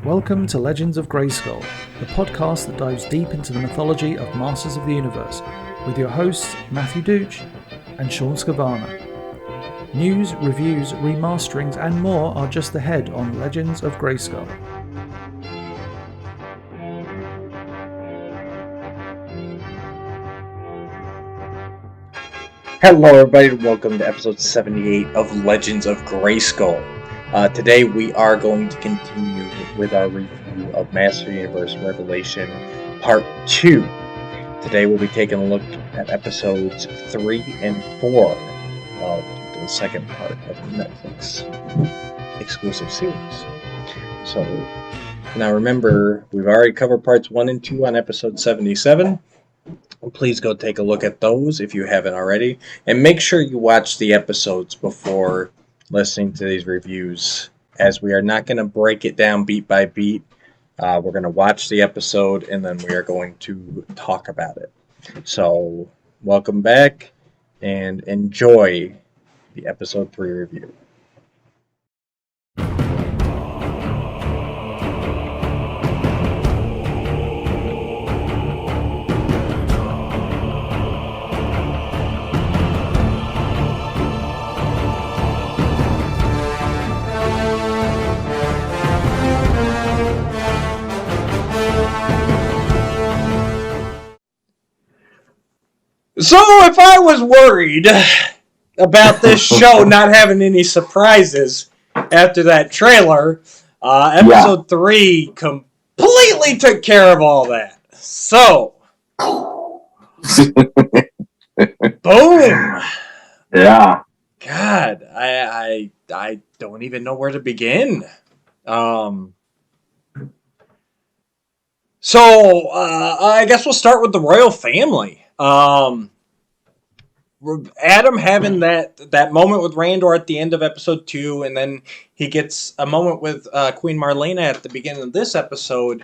Welcome to Legends of Grayskull, the podcast that dives deep into the mythology of Masters of the Universe, with your hosts Matthew Dooch and Shawn Scavana. News, reviews, remasterings and more are just ahead on Legends of Grayskull. Hello everybody, and welcome to episode 78 of Legends of Grayskull. Today we are going to continue with our review of Master Universe Revelation Part 2. Today we'll be taking a look at episodes 3 and 4 of the second part of the Netflix exclusive series. So, now remember, we've already covered parts 1 and 2 on episode 77. Please go take a look at those if you haven't already. And make sure you watch the episodes before listening to these reviews, as we are not going to break it down beat by beat. We're going to watch the episode and then we are going to talk about it. So, welcome back and enjoy the episode 3 review. So, if I was worried about this show not having any surprises after that trailer, episode 3 completely took care of all that. So, boom! Yeah. God, I don't even know where to begin. So, I guess we'll start with the royal family. Adam having that moment with Randor at the end of episode 2, and then he gets a moment with Queen Marlena at the beginning of this episode,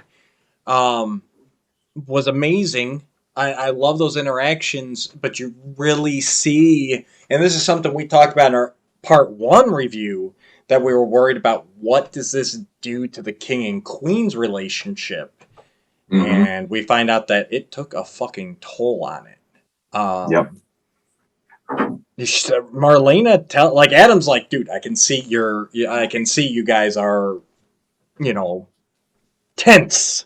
was amazing. I love those interactions, but you really see, and this is something we talked about in our part 1 review, that we were worried about, what does this do to the king and queen's relationship? Mm-hmm. And we find out that it took a fucking toll on it. Yep. Marlena Adam's like, dude, I can see you guys are, tense.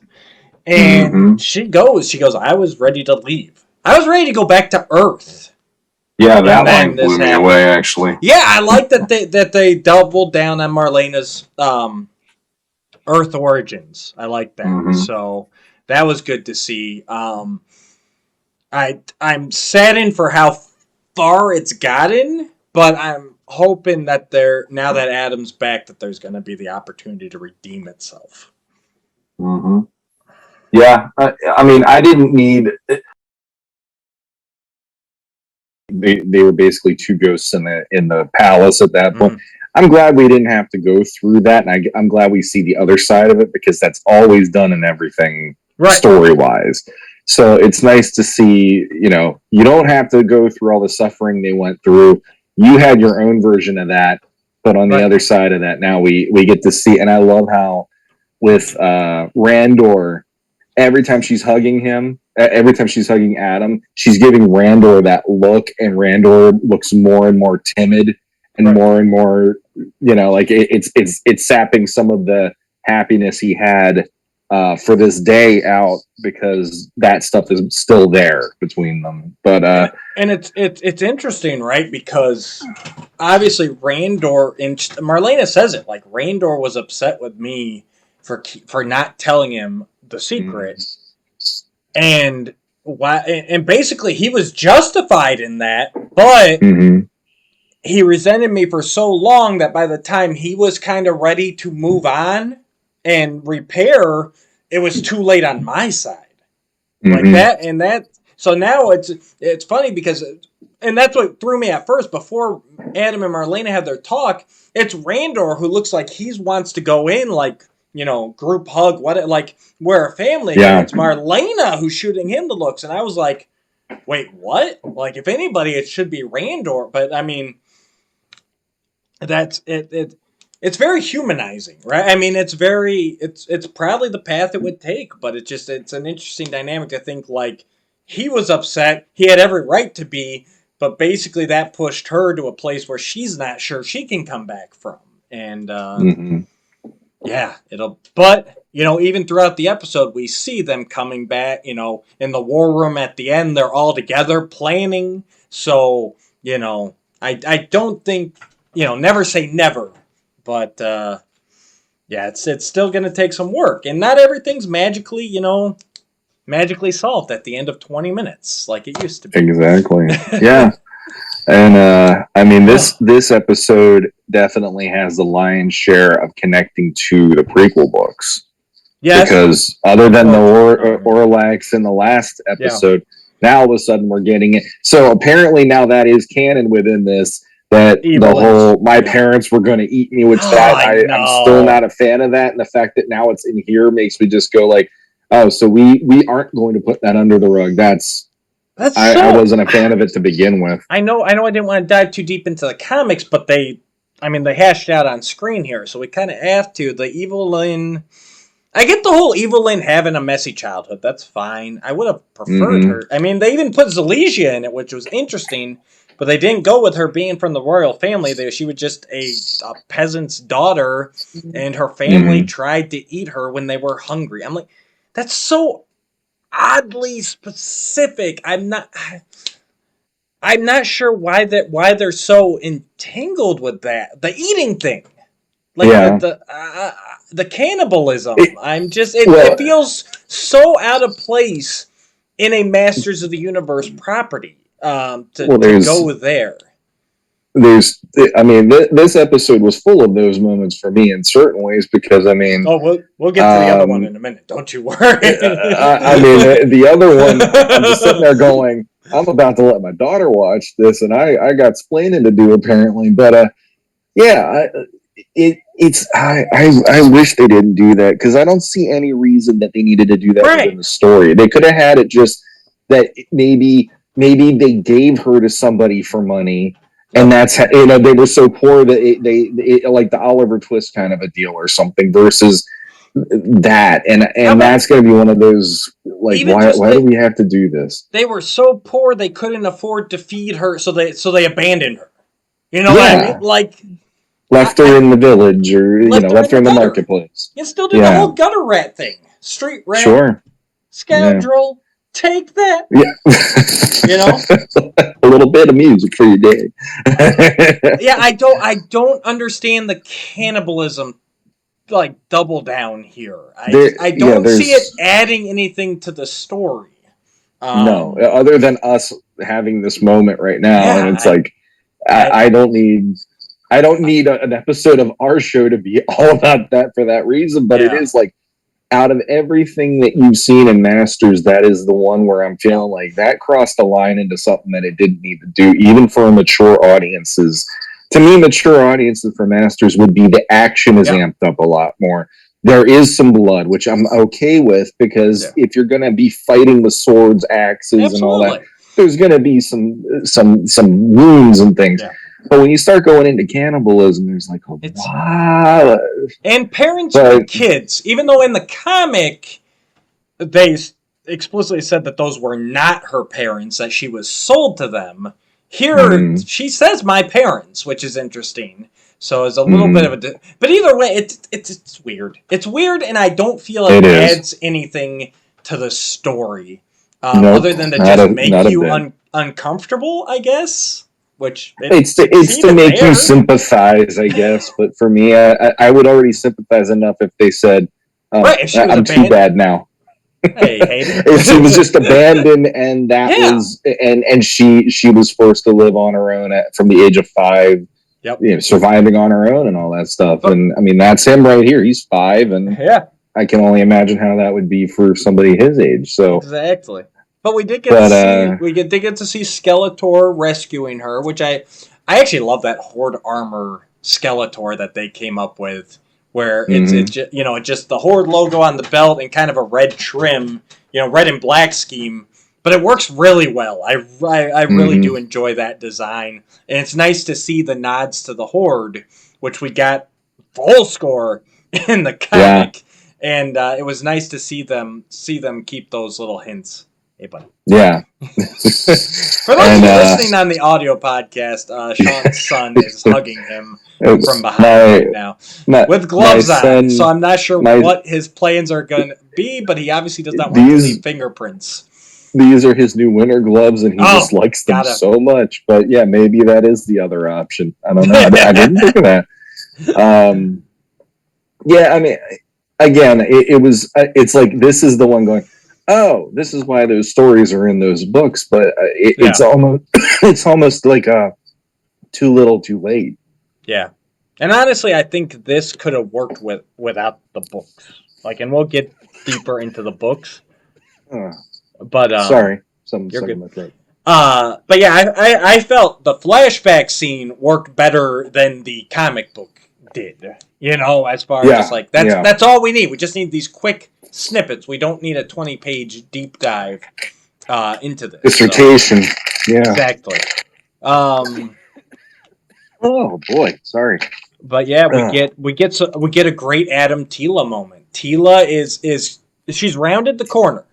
And she goes, I was ready to leave. I was ready to go back to Earth. Yeah, that line blew me away, actually. Yeah, I like that they doubled down on Marlena's Earth origins. I like that. Mm-hmm. So that was good to see. I'm saddened for how far it's gotten, but I'm hoping that now that Adam's back, that there's going to be the opportunity to redeem itself. Mm-hmm. Yeah, I mean, I didn't need. They were basically two ghosts in the palace at that point. I'm glad we didn't have to go through that, and I'm glad we see the other side of it, because that's always done in everything, right, story-wise. So it's nice to see, you don't have to go through all the suffering they went through. You had your own version of that, but on the other side of that, now we get to see, and I love how with Randor, every time she's hugging Adam, she's giving Randor that look, and Randor looks more and more timid and more and more, it's sapping some of the happiness he had for this day out, because that stuff is still there between them. But and it's interesting, right? Because obviously Randor, and Marlena says it, like, Randor was upset with me for not telling him the secret, and basically he was justified in that, but he resented me for so long that by the time he was kind of ready to move on and repair, it was too late on my side. Like that, and that. So now it's funny because, and that's what threw me at first. Before Adam and Marlena had their talk, it's Randor who looks like he wants to go in, like, group hug, we're a family. Yeah. It's Marlena who's shooting him the looks, and I was like, wait, what? Like, if anybody, it should be Randor. But I mean, that's it. it's very humanizing, right? I mean, it's probably the path it would take, but it's an interesting dynamic to think like he was upset, he had every right to be, but basically that pushed her to a place where she's not sure she can come back from, and Mm-hmm. yeah, but even throughout the episode, we see them coming back. In the war room at the end, they're all together planning. So I don't think never say never. But yeah, it's still going to take some work, and not everything's magically solved at the end of 20 minutes like it used to be. Exactly. Yeah. And I mean, this episode definitely has the lion's share of connecting to the prequel books. Yes. Because other than the Orlax in the last episode, now all of a sudden we're getting it. So apparently now that is canon within this. That evil the whole my parents were going to eat me, which I'm still not a fan of that, and the fact that now it's in here makes me just go like, oh, so we aren't going to put that under the rug. I wasn't a fan of it to begin with. I know I didn't want to dive too deep into the comics, but they hashed out on screen here, so we kind of have to. The Evelyn, I get the whole Evelyn having a messy childhood. That's fine. I would have preferred her. I mean, they even put Zalesia in it, which was interesting. But they didn't go with her being from the royal family. She was just a peasant's daughter, and her family tried to eat her when they were hungry. I'm like, that's so oddly specific. I'm not sure why they're so entangled with that. The eating thing, like the cannibalism. It feels so out of place in a Masters of the Universe property. To go there. This episode was full of those moments for me in certain ways because we'll get to the other one in a minute. Don't you worry. The other one, I'm just sitting there going, I'm about to let my daughter watch this, and I got splaining to do apparently. But I wish they didn't do that because I don't see any reason that they needed to do that within the story. They could have had it just that maybe they gave her to somebody for money, and that's they were so poor that they like the Oliver Twist kind of a deal or something versus that, and that's going to be one of those like why do we have to do this? They were so poor they couldn't afford to feed her, so they abandoned her. You know what I mean? Like left her in the village, or left her in the marketplace. You still do the whole gutter rat thing, street rat, scoundrel. Yeah. Take that. Yeah. A little bit of music for your day. Yeah, I don't understand the cannibalism like double down here. I don't see it adding anything to the story. No, other than us having this moment right now, and it's I don't need an episode of our show to be all about that for that reason, but it is like out of everything that you've seen in Masters, that is the one where I'm feeling like that crossed the line into something that it didn't need to do, even for mature audiences. To me, mature audiences for Masters would be the action is amped up a lot more. There is some blood, which I'm okay with, because if you're going to be fighting with swords, axes, and all that, there's going to be some wounds and things. Yeah. But when you start going into cannibalism, there's like, wow. And parents with kids, even though in the comic, they explicitly said that those were not her parents, that she was sold to them. Here, she says my parents, which is interesting. So it's a little bit of a... But either way, it's weird. It's weird, and I don't feel it adds anything to the story. Other than to just make you uncomfortable, I guess. Which it's to make you sympathize, I guess. But for me, I would already sympathize enough if they said, "I'm too bad now." If she was just abandoned, and that was, and she was forced to live on her own from the age of 5. Yep. Surviving on her own and all that stuff. And I mean, that's him right here. He's 5, and I can only imagine how that would be for somebody his age. So exactly. But we did get to see Skeletor rescuing her, which I actually love that Horde armor Skeletor that they came up with, where it's just the Horde logo on the belt and kind of a red trim, red and black scheme, but it works really well. I really do enjoy that design, and it's nice to see the nods to the Horde, which we got full score in the comic, and it was nice to see them keep those little hints. Hey, buddy. Yeah. For those of you listening on the audio podcast, Sean's son is hugging him from behind right now with gloves on. So I'm not sure what his plans are going to be, but he obviously does not want to leave fingerprints. These are his new winter gloves, and he just likes them so much. But yeah, maybe that is the other option. I don't know. I didn't think of that. Yeah, I mean, again, it's like this is the one going, oh, this is why those stories are in those books, but it's almost like too little, too late. Yeah, and honestly, I think this could have worked without the books. Like, and we'll get deeper into the books. But sorry, you're good. But yeah, I felt the flashback scene worked better than the comic book did. You know, as far as just like that's all we need. We just need these quick snippets. We don't need a 20-page deep dive into this dissertation. So. Yeah, exactly. Oh boy, sorry. But yeah, we get a great Adam Tila moment. Tila is she's rounded the corner.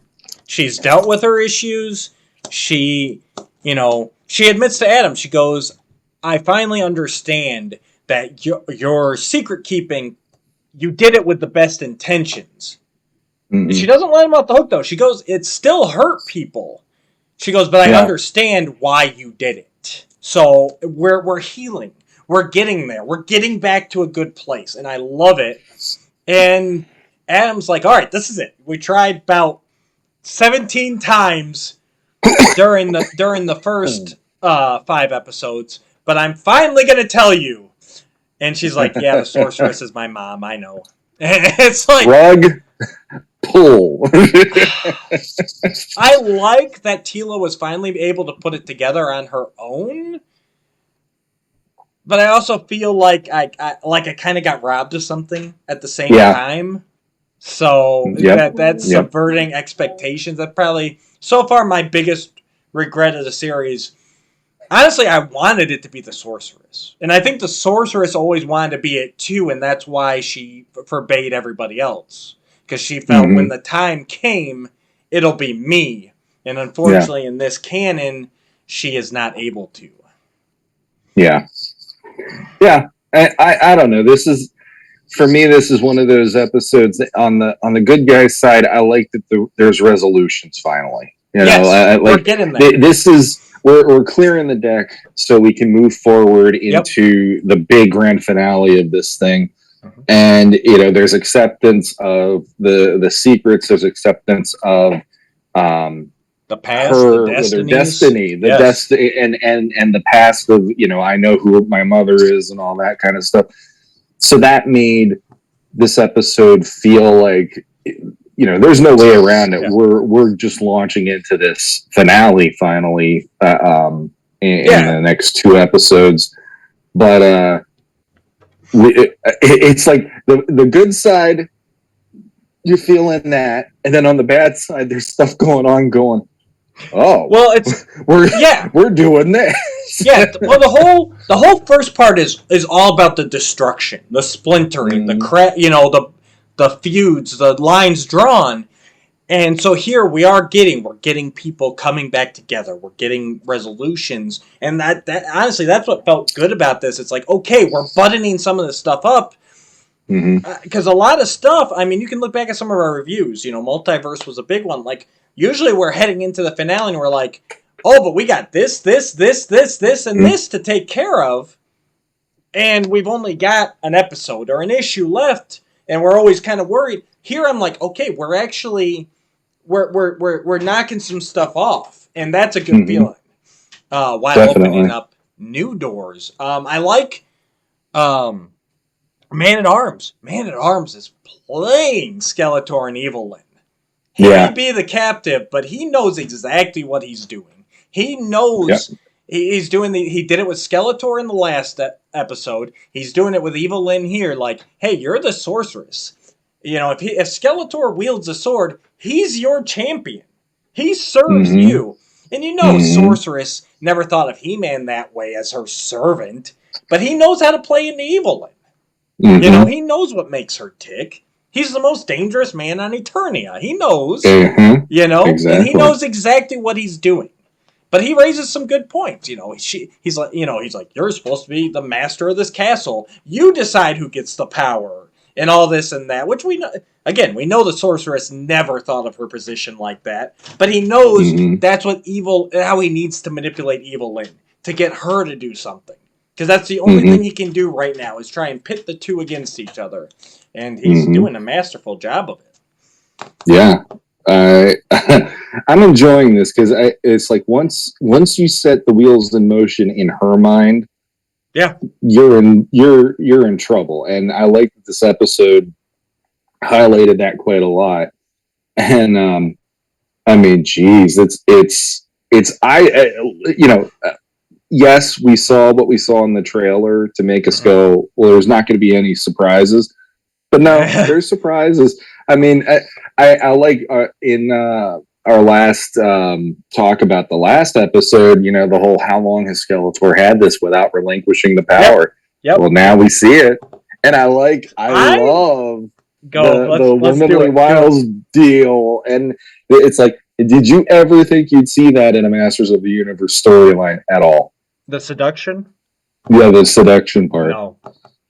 She's dealt with her issues. She admits to Adam. She goes, "I finally understand that your secret keeping, you did it with the best intentions." Mm-hmm. She doesn't let him off the hook, though. She goes, "It still hurt people." She goes, "But I understand why you did it." So we're healing. We're getting there. We're getting back to a good place, and I love it. And Adam's like, "All right, this is it. We tried about 17 times during the first 5 episodes, but I'm finally going to tell you." And she's like, "Yeah, the sorceress is my mom. I know." And it's like rug pull. I like that Tila was finally able to put it together on her own, but I also feel like I kind of got robbed of something at the same time. So that's subverting expectations. That's probably so far my biggest regret of the series. Honestly, I wanted it to be the sorceress. And I think the sorceress always wanted to be it too, and that's why she forbade everybody else. Because she felt when the time came, it'll be me. And unfortunately, in this canon, she is not able to. Yeah. Yeah. I don't know. This is, for me, this is one of those episodes that on the good guy's side, I like that there's resolutions finally. You know, we're getting there. This is... We're clearing the deck so we can move forward into the big grand finale of this thing. Mm-hmm. And, there's acceptance of the secrets. There's acceptance of the past, the destiny, destiny, and the past of, I know who my mother is and all that kind of stuff. So that made this episode feel like... there's no way around it. Yeah. We're just launching into this finale finally in the next 2 episodes. But it's like the good side, you're feeling that, and then on the bad side, there's stuff going on. Oh, well, we're doing this. Yeah, well, the whole first part is all about the destruction, the splintering, the feuds, the lines drawn. And so here we're getting people coming back together. We're getting resolutions. And that honestly, that's what felt good about this. It's like, okay, we're buttoning some of this stuff up. Because a lot of stuff, I mean, you can look back at some of our reviews. Multiverse was a big one. Like, usually we're heading into the finale and we're like, oh, but we got this, and this to take care of. And we've only got an episode or an issue left. And we're always kind of worried. Here I'm like, okay, we're actually we're knocking some stuff off, and that's a good feeling. While opening up new doors. I like Man at Arms. Man at Arms is playing Skeletor and Evelyn. He may be the captive, but he knows exactly what he's doing. He knows he's doing he did it with Skeletor in the last episode. He's doing it with Evelyn here. Like, hey, you're the sorceress. If Skeletor wields a sword, he's your champion. He serves you. And Sorceress never thought of He-Man that way as her servant, but he knows how to play into Evelyn. Mm-hmm. You know, he knows what makes her tick. He's the most dangerous man on Eternia. He knows, you know, exactly. And he knows exactly what he's doing. But he raises some good points. You know, he's like, you're supposed to be the master of this castle. You decide who gets the power and all this and that. Which we know. Again, we know the sorceress never thought of her position like that. But he knows that's how he needs to manipulate Evil Lyn to get her to do something. Because that's the only thing he can do right now is try and pit the two against each other. And he's doing a masterful job of it. Yeah. I'm enjoying this because it's like once you set the wheels in motion in her mind, you're in trouble. And I like that this episode highlighted that quite a lot. And I mean, geez, yes, we saw what we saw in the trailer to make us go, well, there's not going to be any surprises. But no, there's surprises. I mean, I like in our last talk about the last episode, you know, the whole how long has Skeletor had this without relinquishing the power. Yep. Well, now we see it. And I love the Womanly Wiles deal. And it's like, did you ever think you'd see that in a Masters of the Universe storyline at all? The seduction? Yeah, the seduction part.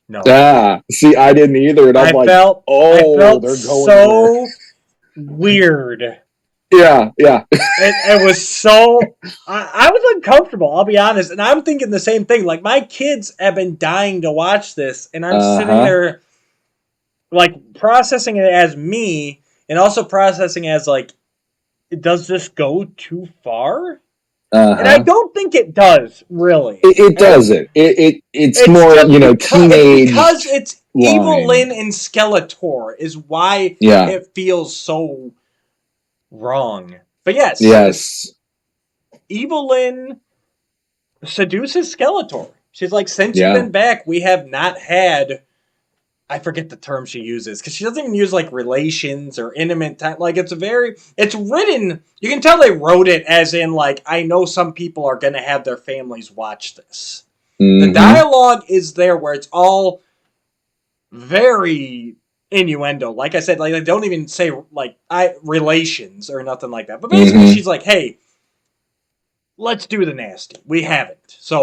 No. Ah, see, I didn't either, and I felt they're going so weird. Yeah. It was so. I was uncomfortable. I'll be honest, and I'm thinking the same thing. Like my kids have been dying to watch this, and I'm sitting there, like processing it as me, and also processing as like, does this go too far? And I don't think it does, really. It doesn't. It's more, teenage. Because it's Evil Lyn and Skeletor is why it feels so wrong. But yes. Evil Lyn seduces Skeletor. She's like, since you've been back, we have not had... I forget the term she uses, because she doesn't even use, like, relations or intimate time. Like, it's written, you can tell they wrote it as in, like, I know some people are going to have their families watch this. The dialogue is there where it's all very innuendo. Like I said, like, they don't even say, like, relations or nothing like that. But basically, she's like, hey, let's do the nasty. We haven't. So...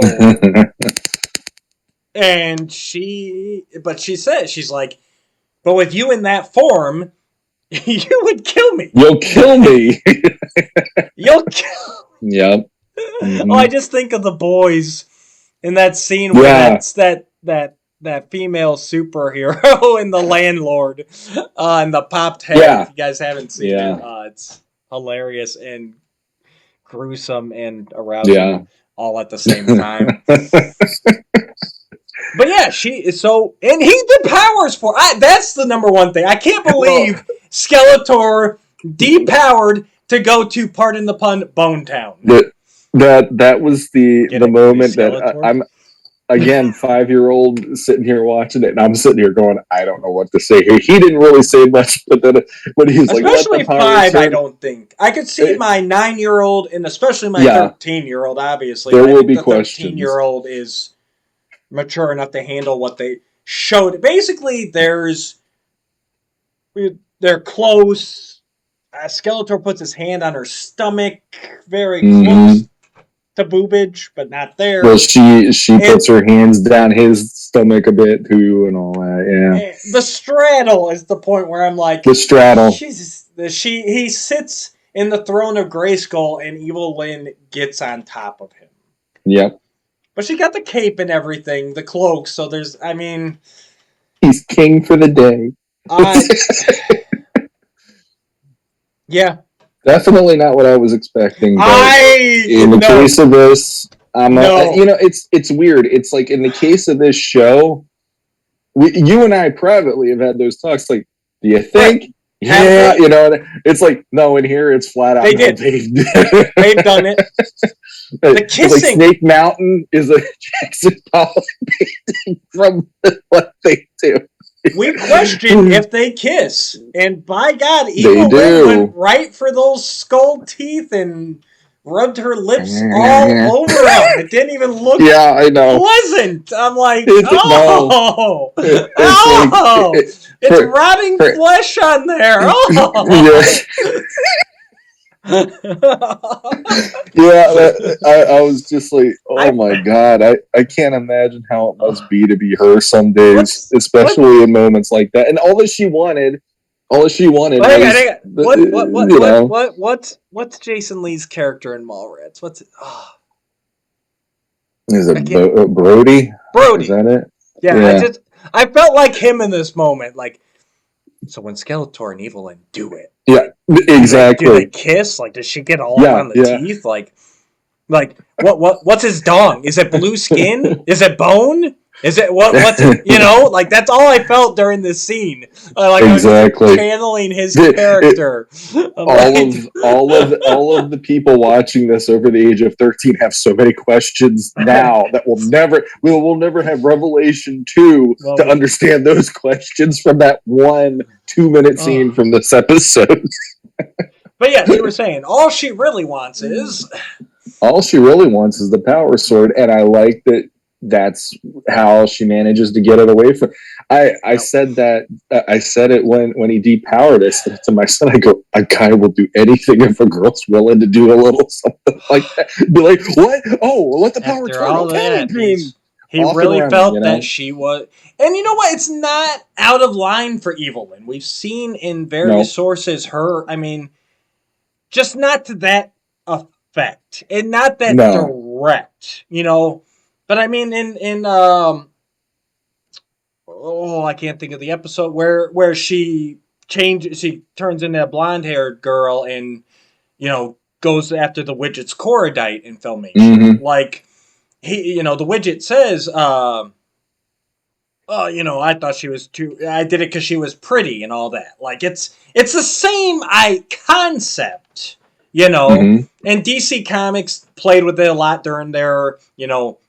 And she says, she's like, but with you in that form, you would kill me. You'll kill me. You'll kill me. Yep. Oh, I just think of the boys in that scene where that's that female superhero and the landlord and the popped head. Yeah. If you guys haven't seen it, it's hilarious and gruesome and arousing all at the same time. But yeah, she is so... And he depowers for... that's the number one thing. I can't believe Skeletor depowered to go to, pardon the pun, Bone Town. That was the moment that I'm... Again, 5-year-old sitting here watching it, and I'm sitting here going, I don't know what to say here. He didn't really say much, but then when he's like... Especially 5, I don't think. I could see my 9-year-old, and especially my 13-year-old, obviously. There will be questions. 13-year-old is... mature enough to handle what they showed. Basically, they're close. Skeletor puts his hand on her stomach, very close to boobage, but not there. Well, she puts her hands down his stomach a bit too, and all that. Yeah. The straddle is the point where I'm like, the straddle. Jesus, he sits in the throne of Grayskull, and Evil Lyn gets on top of him. Yep. But she got the cape and everything, the cloak, so there's, I mean... He's king for the day. Yeah. Definitely not what I was expecting. In the case of this, it's weird. It's like, in the case of this show, you and I privately have had those talks, like, do you think... Yeah, it's like, no, in here it's flat out. They did. They've done it. The kissing. Like Snake Mountain is a Jackson Pollock painting from what they do. We question if they kiss. And by God, Evil Lyn went right for those skull teeth and rubbed her lips all over him. It didn't even look I know. pleasant. I'm like, No. It's rotting flesh on there. Oh. I was just like, oh my god, I can't imagine how it must be to be her some days, especially in moments like that. And all she wanted was, what's Jason Lee's character in Mallrats? What's it? Oh. Is it Brody? Brody. Is that it? Yeah. I felt like him in this moment. Like, so when Skeletor and Evelyn do it. Yeah, exactly. Do they kiss? Like, does she get all on the teeth? Like what's his dong? Is it blue skin? Is it bone? Is it what's it? Like that's all I felt during this scene. Exactly. I was channeling his character. All of the people watching this over the age of 13 have so many questions now that we will never have Revelation 2 to understand those questions from that 1-2-minute scene from this episode. But yeah, you were saying all she really wants is the power sword, and I like that. That's how she manages to get it away from. I said that. I said it when he depowered us to my son. I go, a guy will do anything if a girl's willing to do a little something like that. Be like, what? Oh, let the power turn. He really felt that she was, and you know what? It's not out of line for Evelyn. We've seen in various sources her. I mean, just not to that effect, and not that direct. But I mean, I can't think of the episode where she turns into a blonde-haired girl and, goes after the Widget's Corridite in Filmation. Mm-hmm. Like, the Widget says, I thought she was I did it because she was pretty and all that. Like, it's the same concept. And DC Comics played with it a lot during their,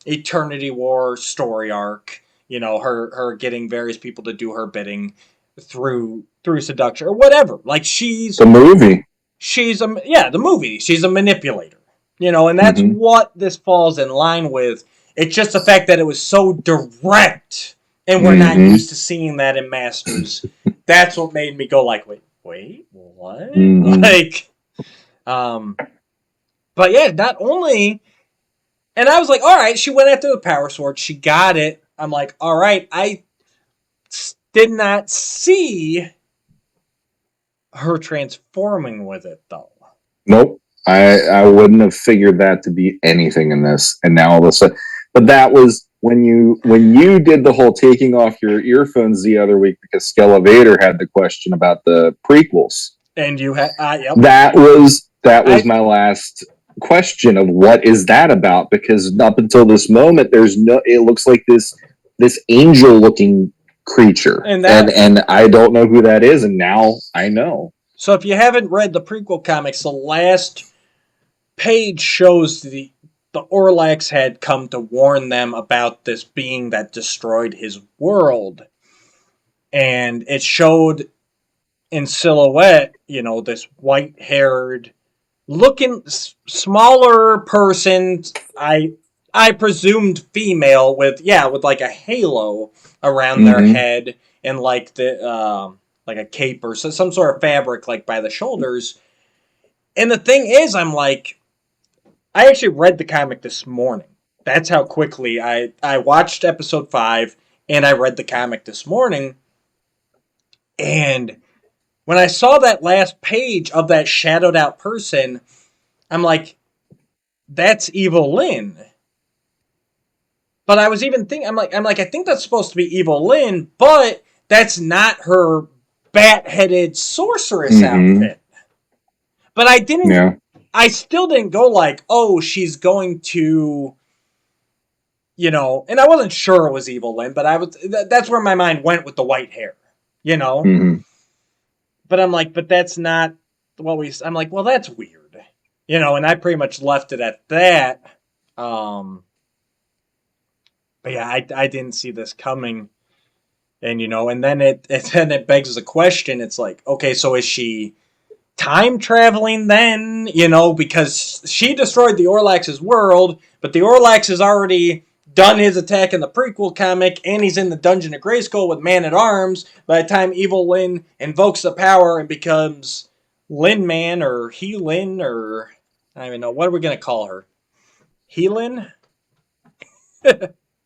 Eternity War story arc. Her getting various people to do her bidding through seduction or whatever. Like she's the movie. The movie. She's a manipulator. And that's what this falls in line with. It's just the fact that it was so direct, and we're not used to seeing that in Masters. That's what made me go like, wait, what? Like. But yeah, not only, and I was like, all right, she went after the power sword, she got it. I'm like, all right, I did not see her transforming with it though. Nope, I wouldn't have figured that to be anything in this, and now all of a sudden, but that was when you did the whole taking off your earphones the other week because Skelevator had the question about the prequels, and you had that was my last question of what is that about, because up until this moment it looks like this angel looking creature, and I don't know who that is, and now I know. So if you haven't read the prequel comics, the last page shows the Orlax had come to warn them about this being that destroyed his world, and it showed in silhouette, this white-haired looking smaller person, I presumed female with like a halo around their head and like the like a cape or some sort of fabric like by the shoulders. And the thing is, I'm like, I actually read the comic this morning. That's how quickly I watched episode 5 and I read the comic this morning. And when I saw that last page of that shadowed out person, I'm like, that's Evil Lyn. But I was even thinking, I'm like, I think that's supposed to be Evil Lyn, but that's not her bat-headed sorceress outfit. But I didn't. Yeah. I still didn't go like, oh, she's going to, and I wasn't sure it was Evil Lyn, but that's where my mind went with the white hair, But I'm like, but that's not what I'm like, well, that's weird. And I pretty much left it at that. But yeah, I didn't see this coming. And, and then it begs the question. It's like, okay, so is she time traveling then, because she destroyed the Orlax's world, but the Orlax has already done his attack in the prequel comic, and he's in the Dungeon of Grayskull with Man-at-Arms by the time Evil Lyn invokes the power and becomes Lyn Man, or He-Lyn, or I don't even know. What are we going to call her? He-Lyn?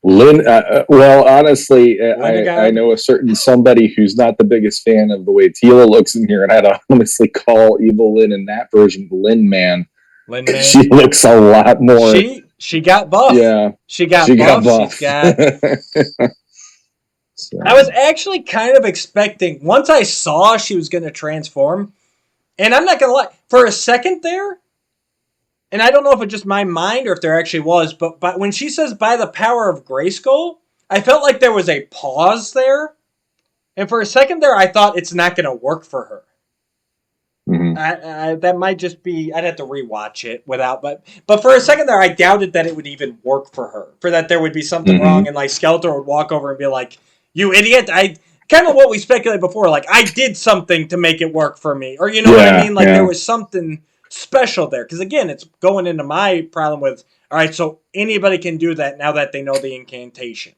Lyn, well, honestly, Lyn-a-God? I know a certain somebody who's not the biggest fan of the way Teela looks in here, and I'd honestly call Evil Lyn in that version Lyn Man. Lyn Man? She looks a lot more... She got buff. Yeah. She got buff. She's got... So. I was actually kind of expecting, once I saw she was going to transform, and I'm not going to lie, for a second there, and I don't know if it's just my mind or if there actually was, but when she says by the power of Grayskull, I felt like there was a pause there, and for a second there, I thought it's not going to work for her. Mm-hmm. That might just be, I'd have to rewatch it without, but for a second there, I doubted that it would even work for her, for that there would be something wrong, and like Skeletor would walk over and be like, "You idiot, kind of what we speculated before, like, I did something to make it work for me," or you know what I mean? Like, there was something special there, because again, it's going into my problem with, all right, so anybody can do that now that they know the incantation.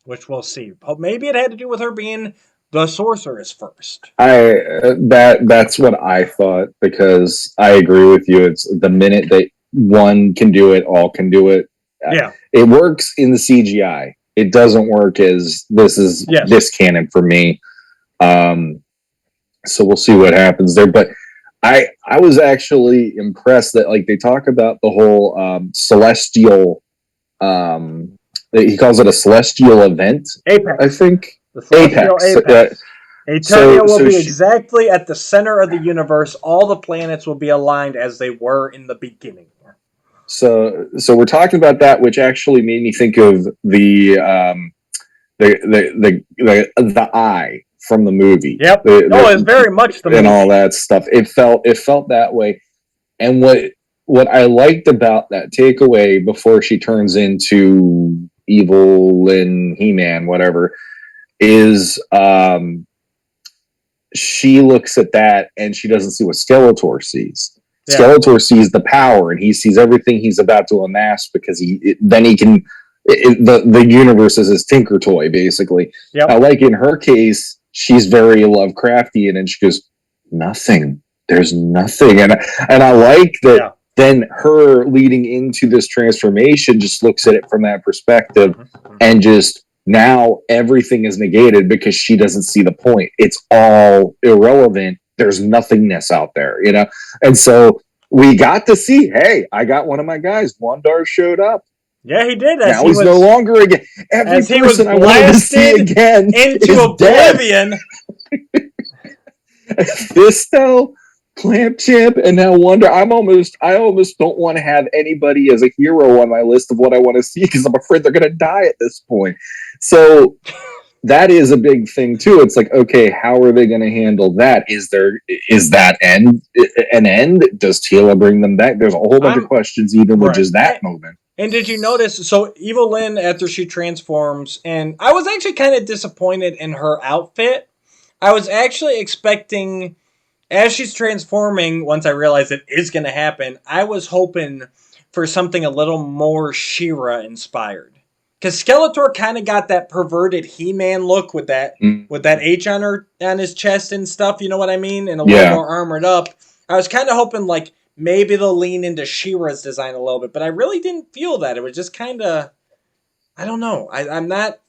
Which we'll see. Maybe it had to do with her being the sorceress first. That's what I thought, because I agree with you. It's the minute that one can do it, all can do it. Yeah. It works in the CGI. It doesn't work as this canon for me. So we'll see what happens there. But I was actually impressed that, like, they talk about the whole celestial. He calls it a celestial event. Apex. I think. The celestial Apex. Eternia will be exactly at the center of the universe. All the planets will be aligned as they were in the beginning. So we're talking about that, which actually made me think of the eye from the movie. Yep. It's very much the movie and all that stuff. It felt that way. And what I liked about that takeaway before she turns into Evil Lyn, He-Man, whatever, is she looks at that and she doesn't see what Skeletor sees. Yeah. Skeletor sees the power, and he sees everything he's about to amass, because the universe is his tinker toy, basically. Yep. Like in her case, she's very Lovecraftian, and she goes, "Nothing. There's nothing," and I like that. Yeah. Then her leading into this transformation just looks at it from that perspective, and just now everything is negated because she doesn't see the point. It's all irrelevant. There's nothingness out there, And so we got to see, hey, I got one of my guys. Wandar showed up. Yeah, he did. Now he's no longer again. Every person I wanted to see again into oblivion. Fisto, Clamp Champ, and now Wonder. I almost don't want to have anybody as a hero on my list of what I want to see, because I'm afraid they're going to die at this point. So that is a big thing too. It's like, okay, how are they going to handle that? Is that an end? Does Teela bring them back? There's a whole bunch of questions even with just that moment. And did you notice, so Evil Lyn, after she transforms, and I was actually kind of disappointed in her outfit. I was actually expecting, as she's transforming, once I realized it is going to happen, I was hoping for something a little more She-Ra inspired. Because Skeletor kind of got that perverted He-Man look with that H on his chest and stuff, you know what I mean? And a little more armored up. I was kind of hoping, like, maybe they'll lean into She-Ra's design a little bit, but I really didn't feel that. It was just kind of, I don't know. I'm not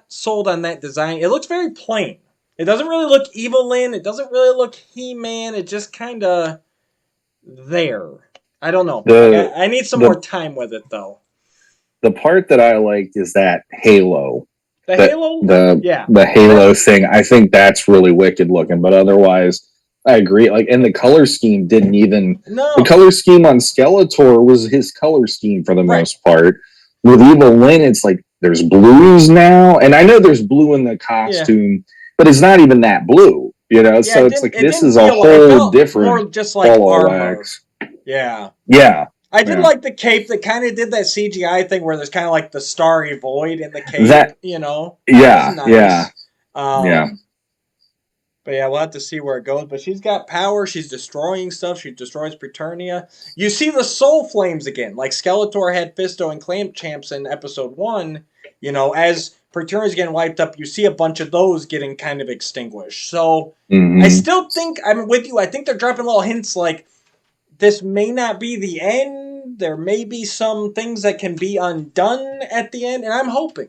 sold on that design. It looks very plain. It doesn't really look Evil Lyn. It doesn't really look He-Man. It just kind of there. I don't know. I need some more time with it, though. The part that I liked is that halo. Halo? The halo thing. I think that's really wicked looking, but otherwise, I agree. Like, and the color scheme didn't even... No. The color scheme on Skeletor was his color scheme for the most part. With Evil Lyn, it's like, there's blues now, and I know there's blue in the costume, but it's not even that blue, so it's like, this is a whole different more just like armor. Yeah. Yeah. I did like the cape that kind of did that CGI thing where there's kind of like the starry void in the cape, Yeah. That was nice. Yeah. But yeah, we'll have to see where it goes. But she's got power. She's destroying stuff. She destroys Preternia. You see the Soul Flames again. Like Skeletor had Fisto and Clamp Champs in episode 1. As Preternia's getting wiped up, you see a bunch of those getting kind of extinguished. So I still think, I'm with you. I think they're dropping little hints like this may not be the end. There may be some things that can be undone at the end. And I'm hoping.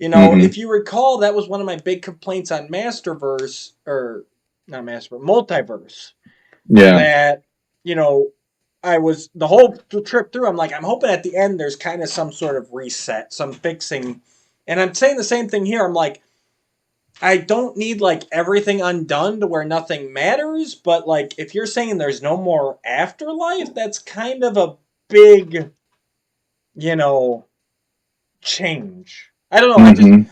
If you recall, that was one of my big complaints on Masterverse, or not Masterverse, Multiverse. Yeah. That, I was, the whole trip through, I'm like, I'm hoping at the end there's kind of some sort of reset, some fixing. And I'm saying the same thing here. I'm like, I don't need, like, everything undone to where nothing matters. But, like, if you're saying there's no more afterlife, that's kind of a big, change. I don't know. I just,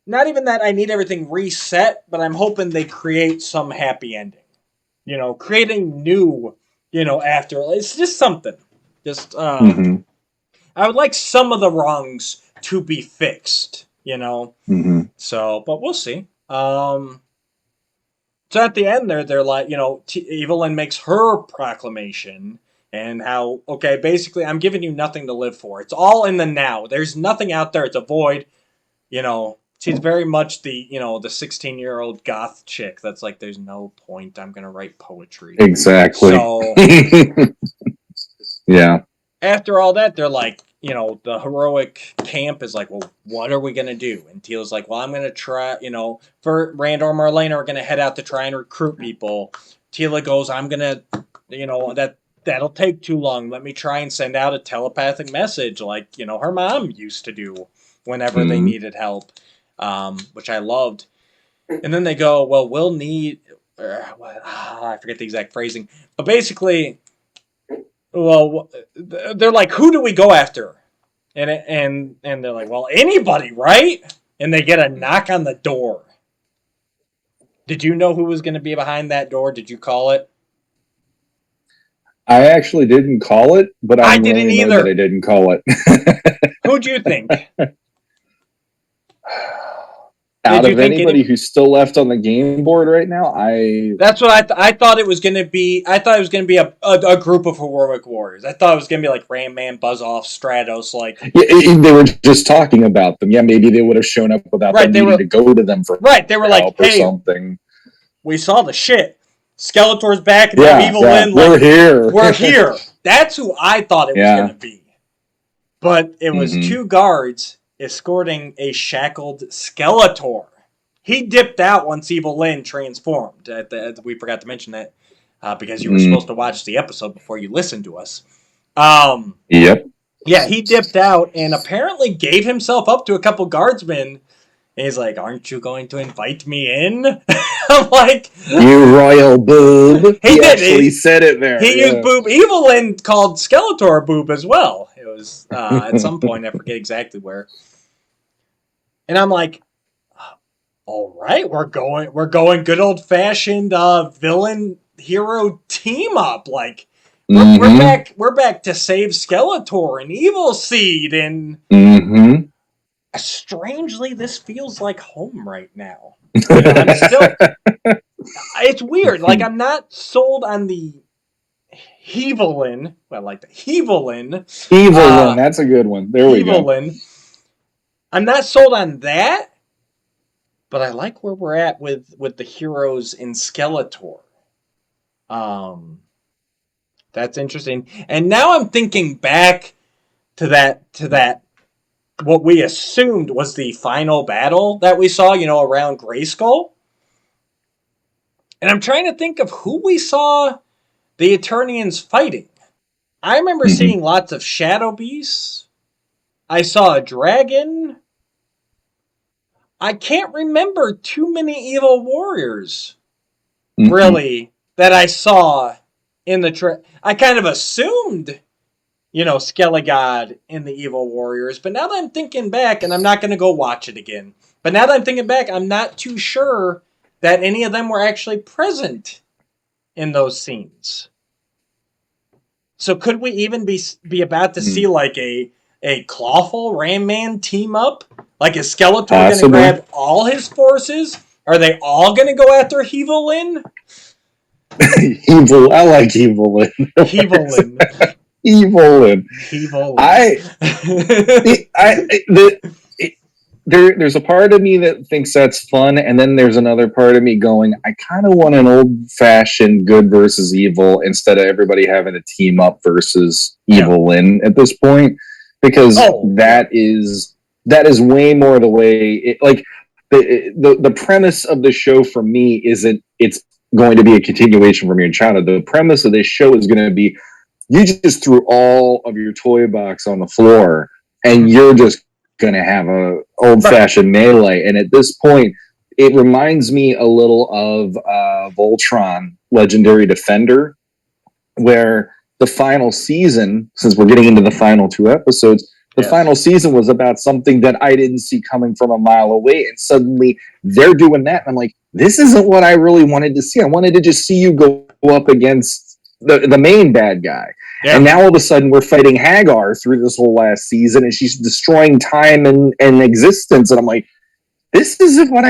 not even that I need everything reset, but I'm hoping they create some happy ending. Creating new, after. It's just something. Just, I would like some of the wrongs to be fixed, So, but we'll see. So at the end they're like, Evelyn makes her proclamation. And how, okay, basically, I'm giving you nothing to live for. It's all in the now. There's nothing out there. It's a void. She's very much the 16-year-old goth chick that's like, there's no point. I'm going to write poetry. Exactly. So, yeah. After all that, they're like, the heroic camp is like, well, what are we going to do? And Teal's like, well, I'm going to try, for Randall and Marlena are going to head out to try and recruit people. Teela goes, I'm going to, that'll take too long. Let me try and send out a telepathic message like, her mom used to do whenever they needed help, which I loved. And then they go, well, we'll need... I forget the exact phrasing. But basically, well, they're like, who do we go after? And they're like, well, anybody, right? And they get a knock on the door. Did you know who was going to be behind that door? Did you call it? I actually didn't call it, but I didn't really either. That I didn't call it. Who'd you think? Out of anybody who's still left on the game board right now, that's what I thought it was going to be. I thought it was going to be a group of heroic warriors. I thought it was going to be like Ram Man, Buzz Off, Stratos. Like they were just talking about them. Yeah, maybe they would have shown up without them needing to go to them for They were like, hey, something. We saw the shit. Skeletor's back. And Evil Lynn. We're here. We're here. That's who I thought it was going to be. But it was two guards escorting a shackled Skeletor. He dipped out once Evil Lynn transformed. We forgot to mention that because you were supposed to watch the episode before you listened to us. Yep. Yeah, he dipped out and apparently gave himself up to a couple guardsmen. And he's like, aren't you going to invite me in? I'm like... You royal boob. He actually said it there. He used boob. Evil Lynn called Skeletor boob as well. It was at some point, I forget exactly where. And I'm like, all right, we're going good old fashioned villain hero team up. Like we're back to save Skeletor and Evil Seed, and strangely, this feels like home right now. I'm still. It's weird. Like I'm not sold on the Hevelin. Well, I like the Hevelin. Hevelin, that's a good one. There we go. Hevelin. I'm not sold on that, but I like where we're at with the heroes in Skeletor. That's interesting. And now I'm thinking back to that what we assumed was the final battle that we saw, around Grayskull. And I'm trying to think of who we saw the Eternians fighting. I remember seeing lots of shadow beasts. I saw a dragon. I can't remember too many evil warriors, really, that I saw in the I kind of assumed, Skelegod in the evil warriors. But now that I'm thinking back, and I'm not going to go watch it again, but now that I'm thinking back, I'm not too sure that any of them were actually present in those scenes. So could we even be about to see like a Clawful Ram Man team up? Like is Skeletor going to grab all his forces Are they all going to go after Evelyn? Evil. I like Evelyn. Evelyn. Evelyn. There's a part of me that thinks that's fun, and then there's another part of me going, I kind of want an old-fashioned good versus evil instead of everybody having to team up versus Evelyn at this point, because that is way more the way. The premise of the show for me isn't it's going to be a continuation from your childhood. The premise of this show is going to be you just threw all of your toy box on the floor, and you're just going to have a old-fashioned melee. And at this point, it reminds me a little of Voltron, Legendary Defender, where the final season, since we're getting into the final 2 episodes, the final season was about something that I didn't see coming from a mile away, and suddenly they're doing that, and I'm like, this isn't what I really wanted to see. I wanted to just see you go up against the main bad guy. Yeah. And now all of a sudden we're fighting Hagar through this whole last season, and she's destroying time and existence. And I'm like, this isn't what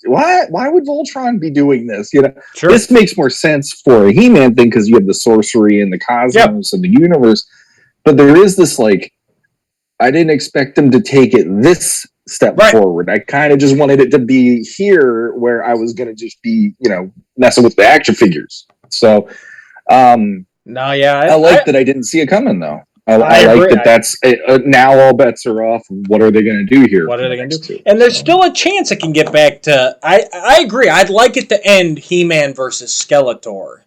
why would Voltron be doing this? Sure. This makes more sense for a He-Man thing because you have the sorcery and the cosmos and the universe. But there is this I didn't expect them to take it this step forward. I kind of just wanted it to be here where I was going to just be, messing with the action figures. So, I like that I didn't see it coming, though. I like that that's now all bets are off. What are they going to do here? What are they going to do? And there's still a chance it can get back to... I agree. I'd like it to end He-Man versus Skeletor.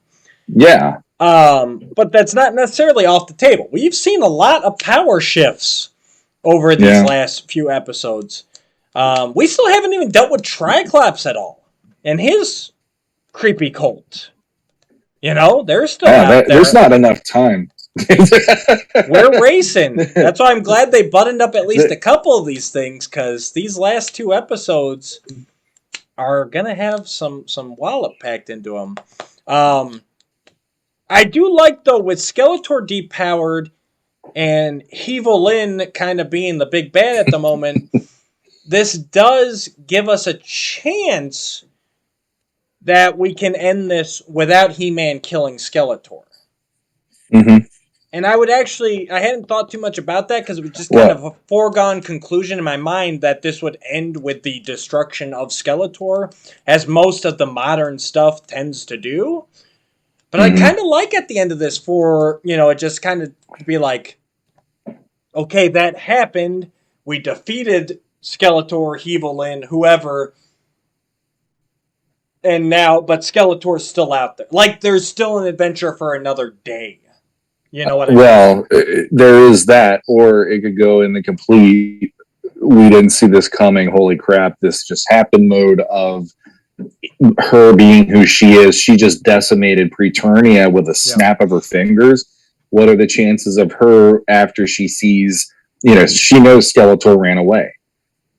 Yeah. But that's not necessarily off the table. We've seen a lot of power shifts over these last few episodes. We still haven't even dealt with Triclops at all. And his creepy cult. They're still out there. There's not enough time. We're racing. That's why I'm glad they buttoned up at least a couple of these things, because these last 2 episodes are going to have some wallop packed into them. I do like, though, with Skeletor depowered and Evelyn kind of being the big bad at the moment, this does give us a chance that we can end this without He-Man killing Skeletor. Mm-hmm. And I hadn't thought too much about that because it was just kind of a foregone conclusion in my mind that this would end with the destruction of Skeletor, as most of the modern stuff tends to do. But I kind of like at the end of this for, it just kind of be like, okay, that happened. We defeated Skeletor, Evelyn, whoever. And now, but Skeletor's still out there. Like, there's still an adventure for another day. You know what I mean? Well, there is that, or it could go in the complete, we didn't see this coming, holy crap, this just happened mode of her being who she is. She just decimated Preternia with a snap of her fingers. What are the chances of her after she sees, she knows Skeletor ran away,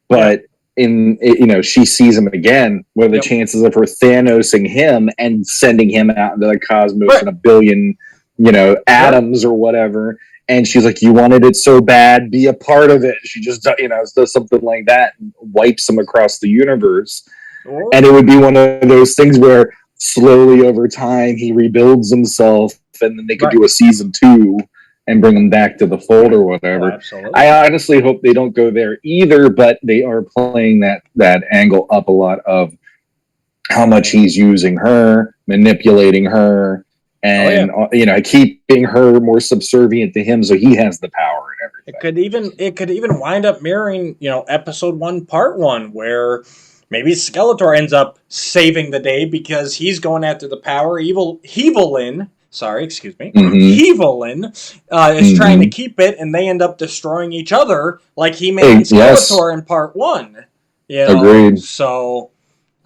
but she sees him again. What are the chances of her Thanosing him and sending him out into the cosmos in a billion, atoms or whatever? And she's like, you wanted it so bad, be a part of it. She just, does something like that and wipes him across the universe. And it would be one of those things where slowly over time he rebuilds himself, and then they could do a season 2 and bring him back to the fold or whatever. Absolutely. I honestly hope they don't go there either, but they are playing that angle up a lot of how much he's using her, manipulating her, and keeping her more subservient to him so he has the power and everything. It could even wind up mirroring, episode 1, part 1, where maybe Skeletor ends up saving the day because he's going after the power. Evelyn is trying to keep it, and they end up destroying each other like He-Man and Skeletor in part 1. Agreed. So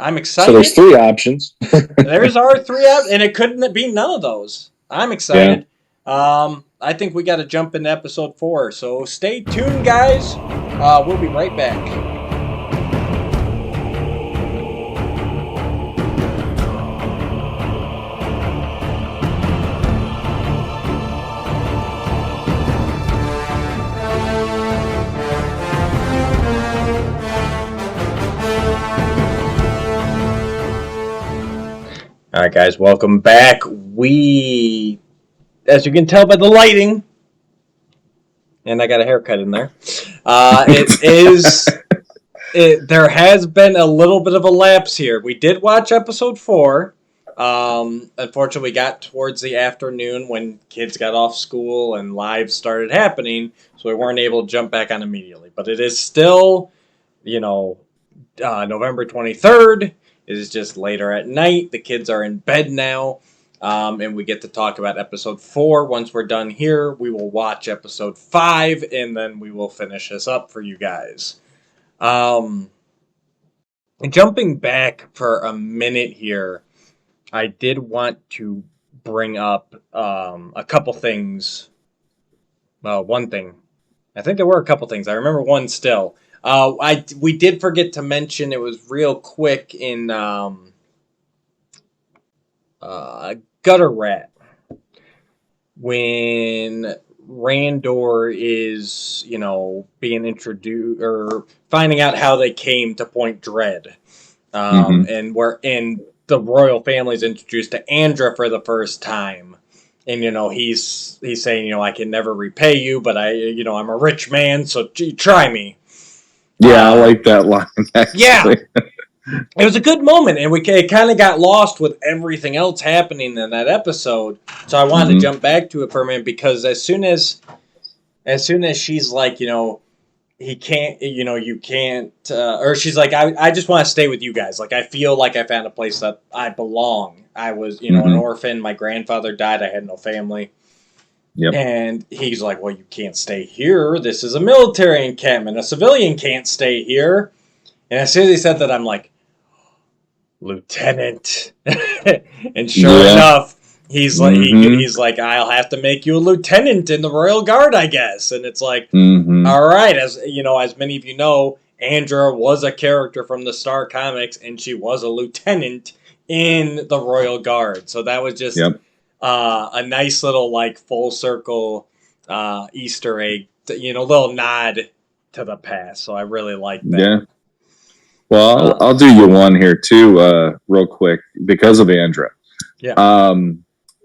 I'm excited. So there's 3 options. There's our 3 options, and it couldn't be none of those. I'm excited. Yeah. I think we got to jump into episode 4. So stay tuned, guys. We'll be right back. All right, guys, welcome back. We, as you can tell by the lighting, and I got a haircut in there, there has been a little bit of a lapse here. We did watch episode 4. Unfortunately, we got towards the afternoon when kids got off school and lives started happening, so we weren't able to jump back on immediately. But it is still, November 23rd. It is just later at night. The kids are in bed now, and we get to talk about episode 4. Once we're done here, we will watch episode 5, and then we will finish this up for you guys. Jumping back for a minute here, I did want to bring up a couple things. Well, one thing. I think there were a couple things. I remember one still. We did forget to mention, it was real quick in Gutter Rat, when Randor is, being introduced or finding out how they came to Point Dread, and the royal family is introduced to Andra for the first time. And, he's saying, I can never repay you, but I'm a rich man, so try me. Yeah, I like that line, actually. Yeah. It was a good moment, and it kind of got lost with everything else happening in that episode. So I wanted to jump back to it for a minute, because as soon as she's like, he can't, you can't, or she's like, I just want to stay with you guys. Like, I feel like I found a place that I belong. I was, an orphan. My grandfather died. I had no family. Yep. And he's like, well, you can't stay here. This is a military encampment. A civilian can't stay here. And as soon as he said that, I'm like, Lieutenant. And sure enough, he's like, he's like, I'll have to make you a lieutenant in the Royal Guard, I guess. And it's like, all right, as many of you know, Andra was a character from the Star Comics, and she was a lieutenant in the Royal Guard. So that was just a nice little full circle Easter egg, little nod to the past. So I really like that. Yeah. Well, I'll do you one here too, real quick, because of Andra. Yeah.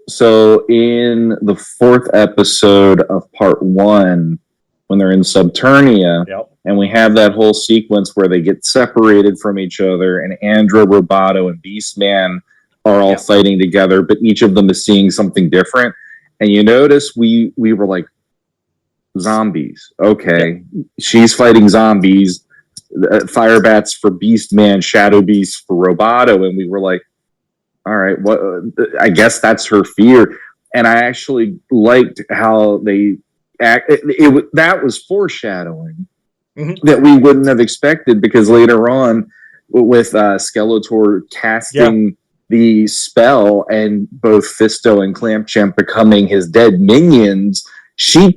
So in the 4th episode of part 1, when they're in Subternia, and we have that whole sequence where they get separated from each other, and Andra, Roboto, and Beastman are all fighting together, but each of them is seeing something different. And you notice we were like, zombies. Okay, she's fighting zombies. Firebats for Beastman, Shadow Beast for Roboto, and we were like, all right, what? I guess that's her fear. And I actually liked how they act. That was foreshadowing that we wouldn't have expected, because later on, with Skeletor casting the spell and both Fisto and Clampchamp becoming his dead minions, she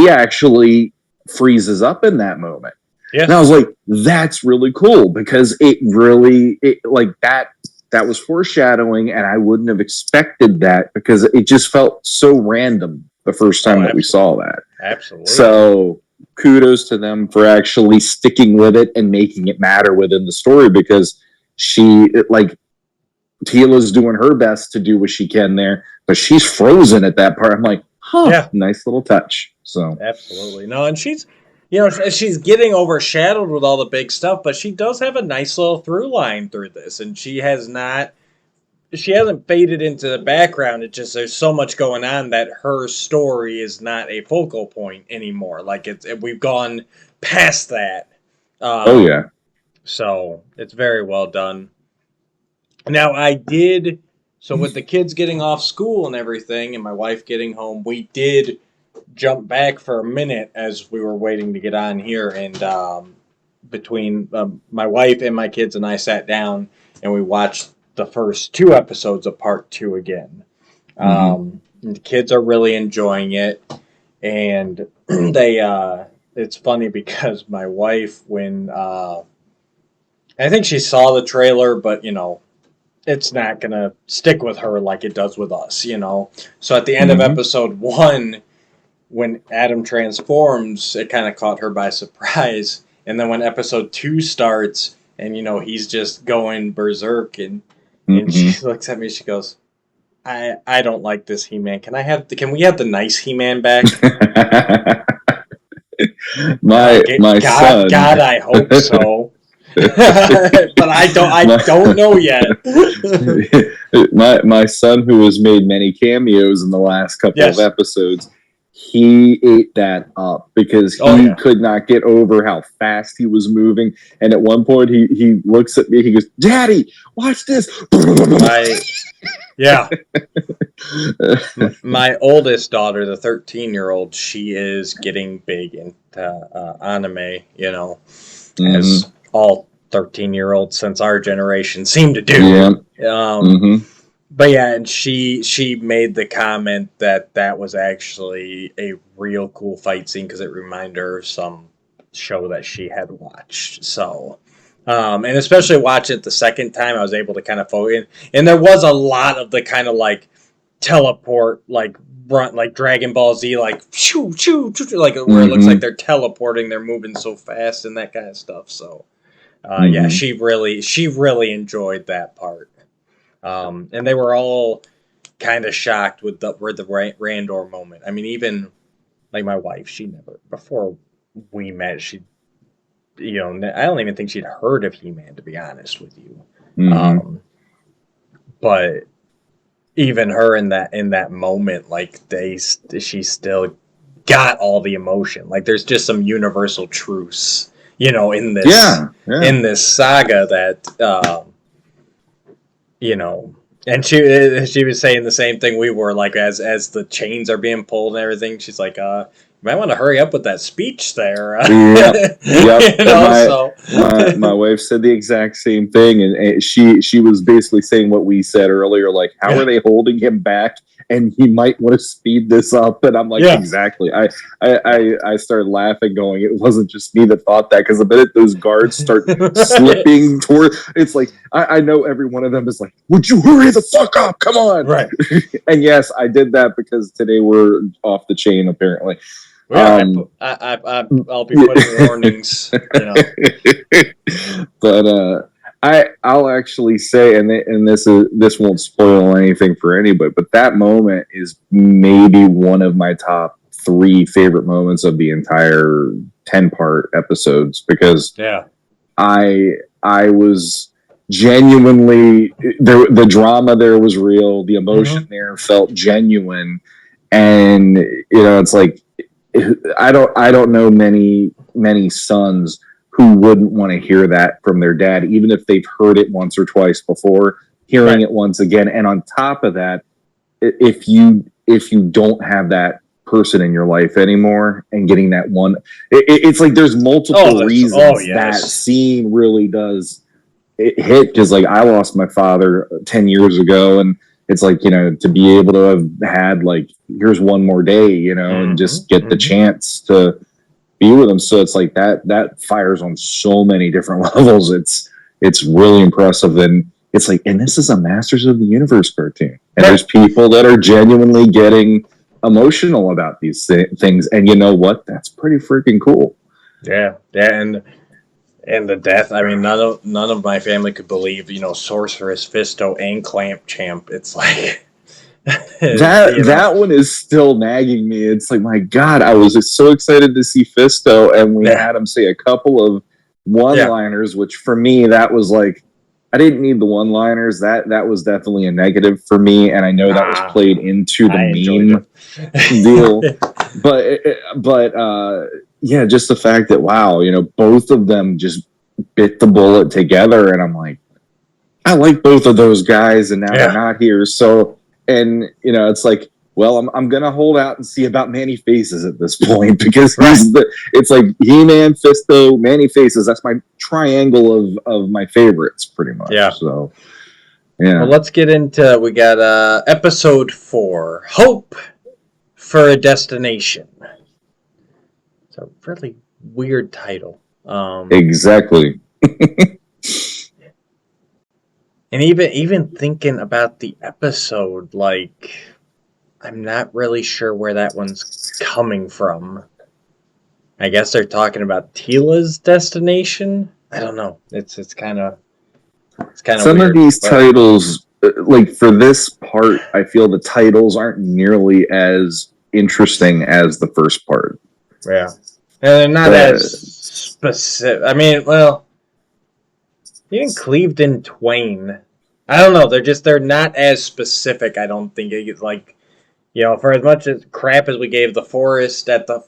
actually freezes up in that moment. Yeah. And I was like, that's really cool, because it that was foreshadowing, and I wouldn't have expected that, because it just felt so random the first time that we saw that. Absolutely. So kudos to them for actually sticking with it and making it matter within the story, because Tila's doing her best to do what she can there, but she's frozen at that part. I'm like, nice little touch. So absolutely. No, and she's getting overshadowed with all the big stuff, but she does have a nice little through line through this, and she hasn't faded into the background. It's just there's so much going on that her story is not a focal point anymore. We've gone past that. So it's very well done. Now so with the kids getting off school and everything, and my wife getting home, we did jump back for a minute as we were waiting to get on here, and between my wife and my kids and I sat down and we watched the first 2 episodes of part 2 again. The kids are really enjoying it, and it's funny because my wife, when I think she saw the trailer, but it's not gonna stick with her like it does with us, So at the end of episode 1, when Adam transforms, it kind of caught her by surprise. And then when episode 2 starts, and he's just going berserk, and And she looks at me, she goes, I don't like this He-Man. Can we have the nice He-Man back? my son. God, I hope so. But I don't know yet. my son, who has made many cameos in the last couple of episodes, he ate that up because he could not get over how fast he was moving. And at one point, he looks at me, he goes, "Daddy, watch this!" My oldest daughter, the 13-year-old, she is getting big into anime, as all 13-year-olds since our generation seem to do. Yeah. But yeah, and she made the comment that was actually a real cool fight scene because it reminded her of some show that she had watched. So, and especially watching it the second time, I was able to kind of focus. And there was a lot of the kind of like teleport, like run, like Dragon Ball Z, like shoo, shoo, shoo, like where it looks like they're teleporting, they're moving so fast and that kind of stuff. So, yeah, she really enjoyed that part. And they were all kind of shocked with the Randor moment. I mean, even like my wife, she never, before we met, I don't even think she'd heard of He-Man, to be honest with you. But even her in that moment, like she still got all the emotion. Like there's just some universal truths, in this saga that. And she was saying the same thing we were, like, as the chains are being pulled and everything, she's like, you might want to hurry up with that speech there. Yep. My wife said the exact same thing, and she was basically saying what we said earlier, like, how are they holding him back? And he might want to speed this up. And I'm like, exactly. I started laughing, going, it wasn't just me that thought that, because the minute those guards start slipping toward, it's like, I know every one of them is like, would you hurry the fuck up? Come on. Right. And yes, I did that because today we're off the chain, apparently. Well, I'll be putting warnings, But I'll actually say, and this won't spoil anything for anybody, but that moment is maybe one of my top 3 favorite moments of the entire 10-part episodes, because I was genuinely, the drama there was real, the emotion there felt genuine, and it's like, I don't know many sons who wouldn't want to hear that from their dad, even if they've heard it once or twice before, hearing it once again. And on top of that, if you don't have that person in your life anymore and getting that one, it's like there's multiple reasons that scene really does hit. Because like I lost my father 10 years ago, and it's like, to be able to have had like, here's one more day, and just get the chance to be with him. So it's like that fires on so many different levels. It's really impressive. And it's like, and this is a Masters of the Universe cartoon. And there's people that are genuinely getting emotional about these things. And you know what? That's pretty freaking cool. Yeah. Yeah. And the death, I mean, none of my family could believe, Sorceress, Fisto, and Clamp Champ. It's like that one is still nagging me. It's like, my God, I was just so excited to see Fisto, and we had him say a couple of one-liners, which for me, that was like, I didn't need the one-liners. That was definitely a negative for me, and I know that was played into the meme deal. But yeah, just the fact that, wow, both of them just bit the bullet together, and I'm like, I like both of those guys, and now they're not here. So, and it's like, well, I'm gonna hold out and see about Manny Faces at this point, because it's like He-Man, Fisto, Manny Faces. That's my triangle of my favorites, pretty much. Yeah. So, yeah. Well, let's get into. We got episode 4, Hope for a Destination. It's a really weird title. Exactly. And even thinking about the episode, like, I'm not really sure where that one's coming from. I guess they're talking about Tila's destination. I don't know. It's kind of It's kind of some weird, of these but titles, like for this part, I feel the titles aren't nearly as interesting as the first part. yeah, and they're not as specific. I mean, well, even cleaved in twain. I don't know. They're not as specific. I don't think it's like, for as much as crap as we gave the forest at the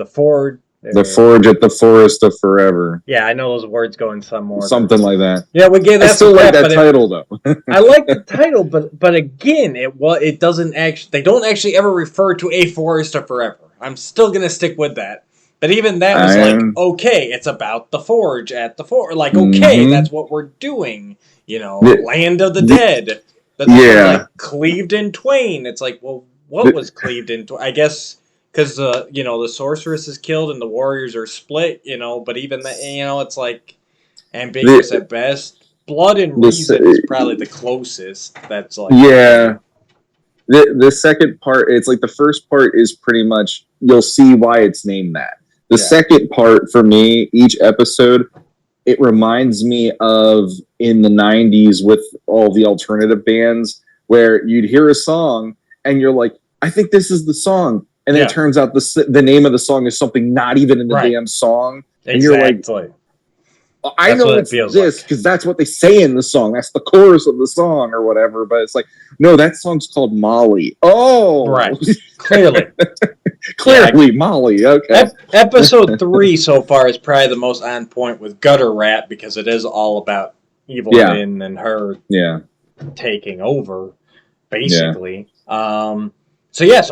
ford. The Forge at the Forest of Forever. Yeah, I know those words go in some order. Something like that. Yeah, we gave that. I still like that title though. I like the title, but again, it doesn't actually. They don't actually ever refer to a forest of forever. I'm still gonna stick with that. But even that was okay, it's about the forge at the forge. Like, okay, that's what we're doing. Land of the dead. But like cleaved in twain. It's like, well, what was cleaved in twain? I guess because the sorceress is killed and the warriors are split. But even that, it's like ambiguous at best. Blood and reason is probably the closest. That's like The second part, it's like the first part is pretty much you'll see why it's named that. The second part for me, each episode, it reminds me of in the 90s with all the alternative bands where you'd hear a song and you're like, I think this is the song. And then it turns out the name of the song is something not even in the damn song. And you're like, I know it's this because that's what they say in the song. That's the chorus of the song or whatever. But it's like, no, that song's called Molly. Oh, right. Clearly. Clearly, Molly. Okay. Episode 3 so far is probably the most on point with Gutter Rat because it is all about Evil Lynn and her taking over, basically. So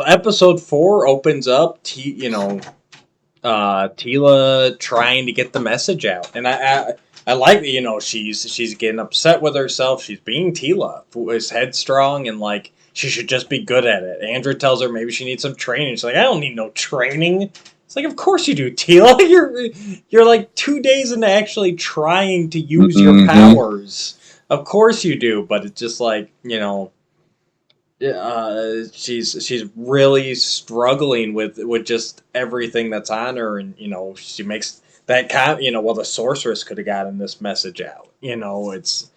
episode 4 opens up, Tila trying to get the message out, and I like that. She's getting upset with herself. She's being Tila, who is headstrong and like she should just be good at it. Andrew tells her maybe she needs some training. She's like, I don't need no training. It's like, of course you do, Tila. You're like 2 days into actually trying to use your powers. Of course you do, but it's just like she's really struggling with just everything that's on her, and she makes that the sorceress could have gotten this message out. It's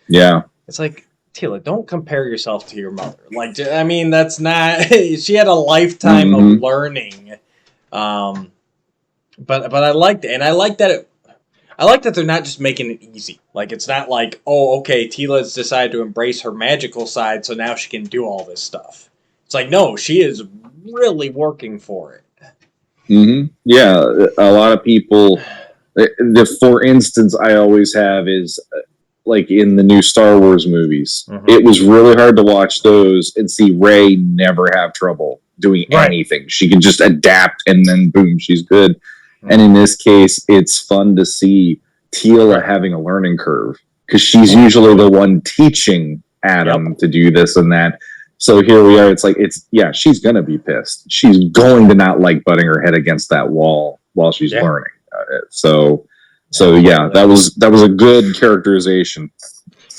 like, Tila, don't compare yourself to your mother. Like, I mean, that's not. She had a lifetime of learning, but I liked it, and I like that they're not just making it easy. Like, it's not like, oh, okay, Tila's decided to embrace her magical side, so now she can do all this stuff. It's like, no, she is really working for it. Yeah, a lot of people. For instance, I always have is like in the new Star Wars movies. It was really hard to watch those and see Rey never have trouble doing anything. She can just adapt, and then boom, she's good. And in this case, it's fun to see Tila having a learning curve because she's usually the one teaching Adam to do this and that. So here we are. It's like, she's going to be pissed. She's going to not like butting her head against that wall while she's learning. That was a good characterization.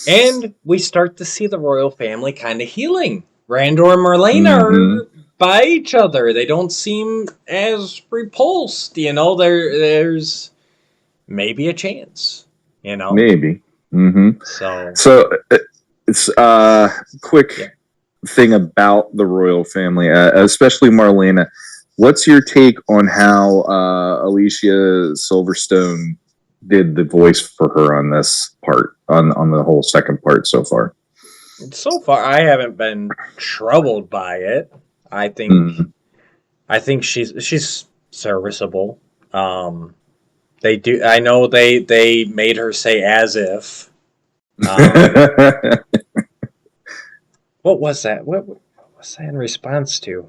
And we start to see the royal family kind of healing. Randor and Marlena are by each other. They don't seem as repulsed. There's maybe a chance. Maybe. So it's quick thing about the royal family, especially Marlena. What's your take on how Alicia Silverstone did the voice for her on this part, on the whole second part so far? So far, I haven't been troubled by it. I think she's serviceable. They do. I know they made her say as if. What was that? What was that in response to?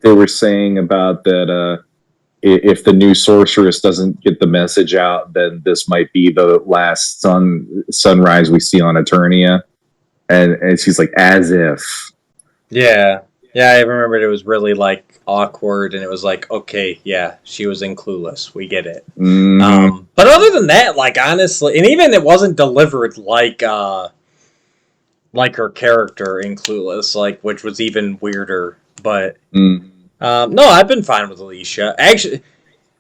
They were saying about that if the new sorceress doesn't get the message out, then this might be the last sunrise we see on Eternia. And she's like, as if. Yeah, I remembered it was really like awkward, and it was like, okay, yeah, she was in Clueless. We get it. But other than that, like, honestly, and even it wasn't delivered like her character in Clueless, like, which was even weirder. But no, I've been fine with Alicia. Actually,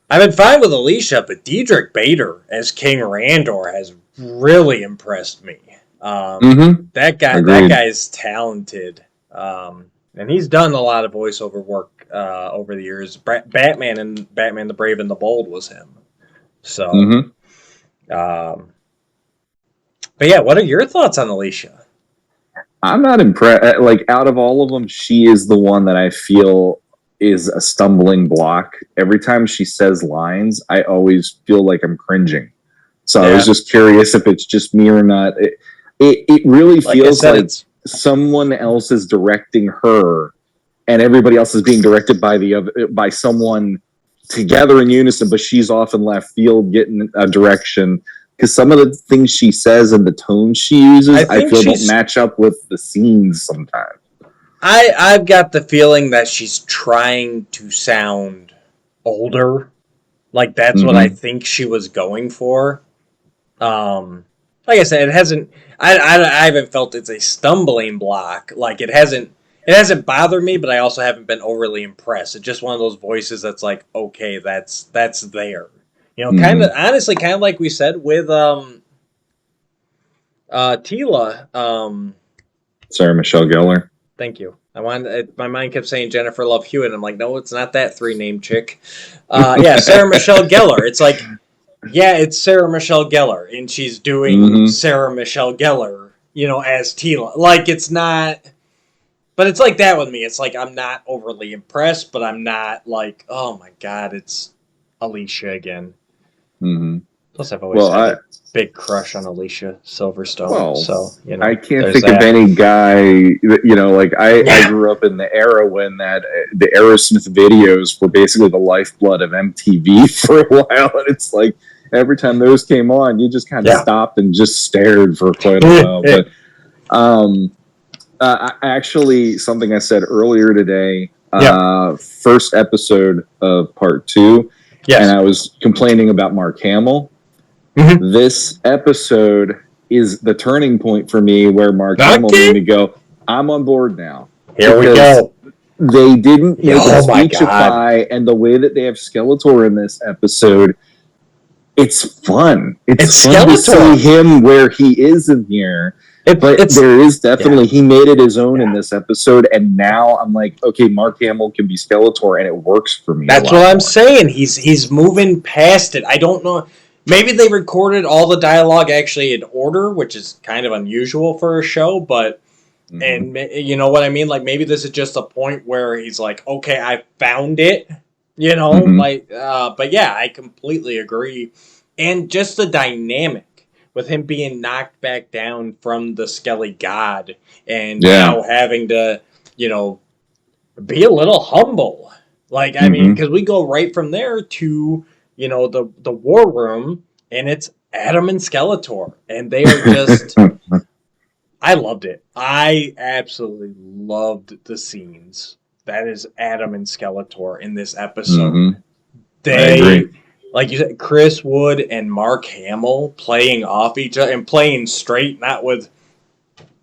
I've been fine with Alicia, but Diedrich Bader as King Randor has really impressed me. That guy's talented, and he's done a lot of voiceover work over the years. Batman and Batman the Brave and the Bold was him. So, but yeah, what are your thoughts on Alicia? I'm not impressed. Like, out of all of them, she is the one that I feel is a stumbling block. Every time she says lines, I always feel like I'm cringing. So I was just curious if it's just me or not. It really feels like someone else is directing her, and everybody else is being directed by someone together in unison. But she's off in left field, getting a direction. Because some of the things she says and the tone she uses, I feel don't match up with the scenes sometimes. I've got the feeling that she's trying to sound older. Like, that's what I think she was going for. Like I said, it hasn't. I haven't felt it's a stumbling block. Like, it hasn't bothered me, but I also haven't been overly impressed. It's just one of those voices that's like, okay, that's there. You know, kind of like we said with Tila. Sarah Michelle Gellar. Thank you. My mind kept saying Jennifer Love Hewitt. I'm like, no, it's not that 3-name chick. Yeah, Sarah Michelle Gellar. It's like, yeah, it's Sarah Michelle Gellar, and she's doing Sarah Michelle Gellar, you know, as Tila. Like, it's not, but it's like that with me. It's like, I'm not overly impressed, but I'm not like, oh my god, it's Alicia again. Plus, I've always had a big crush on Alicia Silverstone. Well, so, you know, I can't think of any guy, you know, like I grew up in the era when the Aerosmith videos were basically the lifeblood of MTV for a while. And it's like, every time those came on, you just kind of stopped and just stared for quite a while. But actually, something I said earlier today, first episode of part 2, and I was complaining about Mark Hamill. This episode is the turning point for me where Mark Hamill made me go, I'm on board now. Here we go. They didn't make it speechify, and the way that they have Skeletor in this episode, it's fun. It's fun to see him where he is in here. But there is definitely, he made it his own in this episode, and now I'm like, okay, Mark Hamill can be Skeletor, and it works for me. That's what I'm saying. He's moving past it. I don't know. Maybe they recorded all the dialogue actually in order, which is kind of unusual for a show, but, and you know what I mean? Like, maybe this is just a point where he's like, okay, I found it, you know? Like, but yeah, I completely agree. And just the dynamic with him being knocked back down from the Skelly God and now having to, you know, be a little humble. Like, I mean, because we go right from there to, you know, the war room, and it's Adam and Skeletor, and they are just, I loved it. I absolutely loved the scenes. That is Adam and Skeletor in this episode. They, like you said, Chris Wood and Mark Hamill playing off each other and playing straight, not with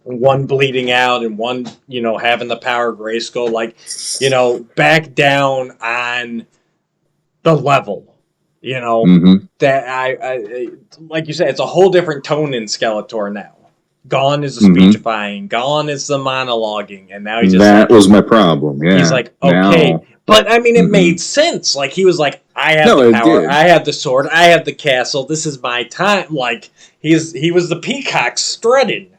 one bleeding out and one, you know, having the power of Grayskull, like, you know, back down on the level. You know, that I like you said, it's a whole different tone in Skeletor now. Gone is the speechifying, gone is the monologuing, and now he's just that was my problem. Yeah, he's like, okay, but I mean, it made sense. Like, he was like, I have the power, I have the sword, I have the castle. This is my time. Like, he was the peacock strutting,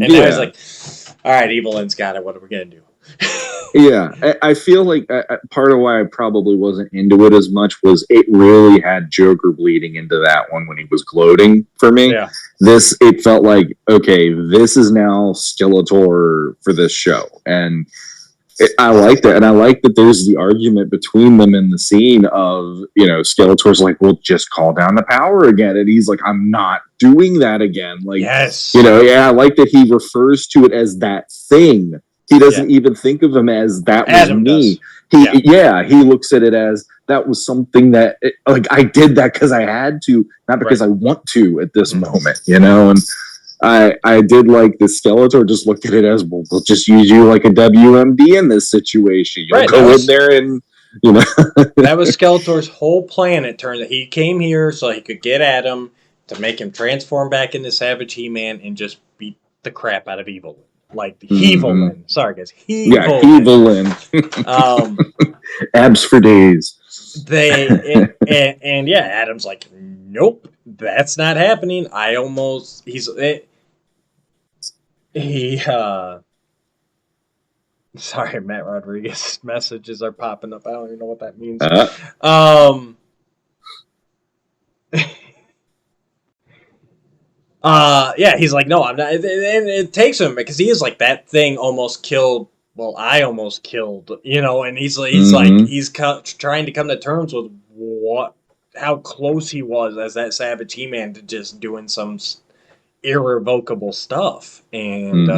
and now he's like, all right, Evelyn's got it. What are we gonna do? Yeah, I feel like part of why I probably wasn't into it as much was it really had Joker bleeding into that one when he was gloating for me. Yeah. It felt like, okay, this is now Skeletor for this show. And I like that. And I like that there's the argument between them in the scene of, you know, Skeletor's like, well, just call down the power again. And he's like, I'm not doing that again. Like, you know, I like that he refers to it as that thing. He doesn't even think of him as that was Adam me. does. He looks at it as that was something that, like, I did that because I had to, not because I want to at this moment, you know? And I did like the Skeletor just looked at it as, well, we'll just use you like a WMD in this situation. You'll go in there and, you know. That was Skeletor's whole plan. It turned out he came here so he could get Adam, to make him transform back into Savage He-Man and just beat the crap out of Evil. Like Hevelin. Sorry, guys. Hevelin. Abs for days. And Adam's like, nope, that's not happening. Sorry, Matt Rodriguez messages are popping up. I don't even know what that means. He's like, no, I'm not. And it takes him because he is like, that thing almost killed. Well, I almost killed, and he's trying to come to terms with how close he was as that Savage He-Man to just doing some irrevocable stuff, and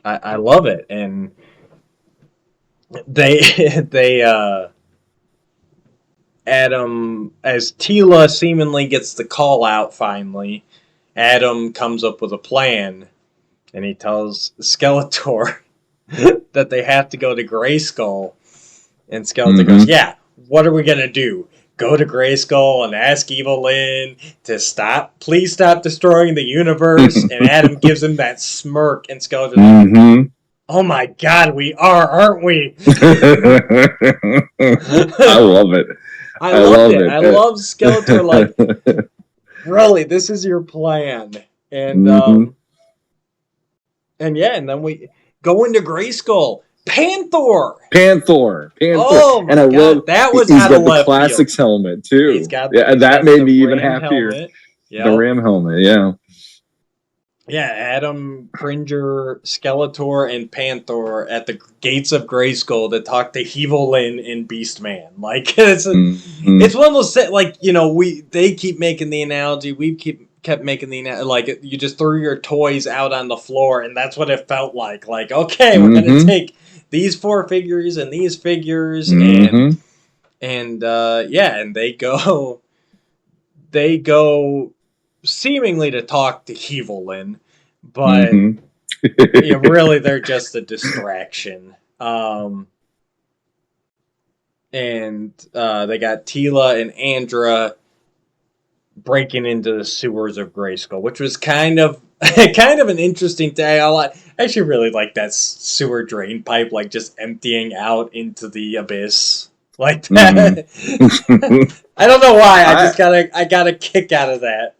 I love it. And they Adam, as Teela seemingly gets the call out finally, Adam comes up with a plan, and he tells Skeletor that they have to go to Grayskull. And Skeletor goes, yeah, what are we going to do? Go to Grayskull and ask Evelyn to please stop destroying the universe. And Adam gives him that smirk, and Skeletor's like, oh my God, we are, aren't we? I love it. I love it. I love Skeletor, like, really, this is your plan. And and then we go into Grayskull. Panther. Oh my and I God, love that was he's out got of the left classics field. helmet too. He's got that made me even happier. Yep. The Ram helmet, yeah. Yeah, Adam, Cringer, Skeletor, and Panther at the gates of Grayskull to talk to Hevelin and Beastman. Like, it's one of those, like, they keep making the analogy, we kept making the analogy, like, you just threw your toys out on the floor, and that's what it felt like. Like, okay, we're going to take these 4 figures and these figures, and they go seemingly to talk to Hevelin, but really they're just a distraction. And they got Teela and Andra breaking into the sewers of Grayskull, which was kind of an interesting thing. I actually really like that sewer drain pipe, like just emptying out into the abyss like that. I don't know why. I got a kick out of that.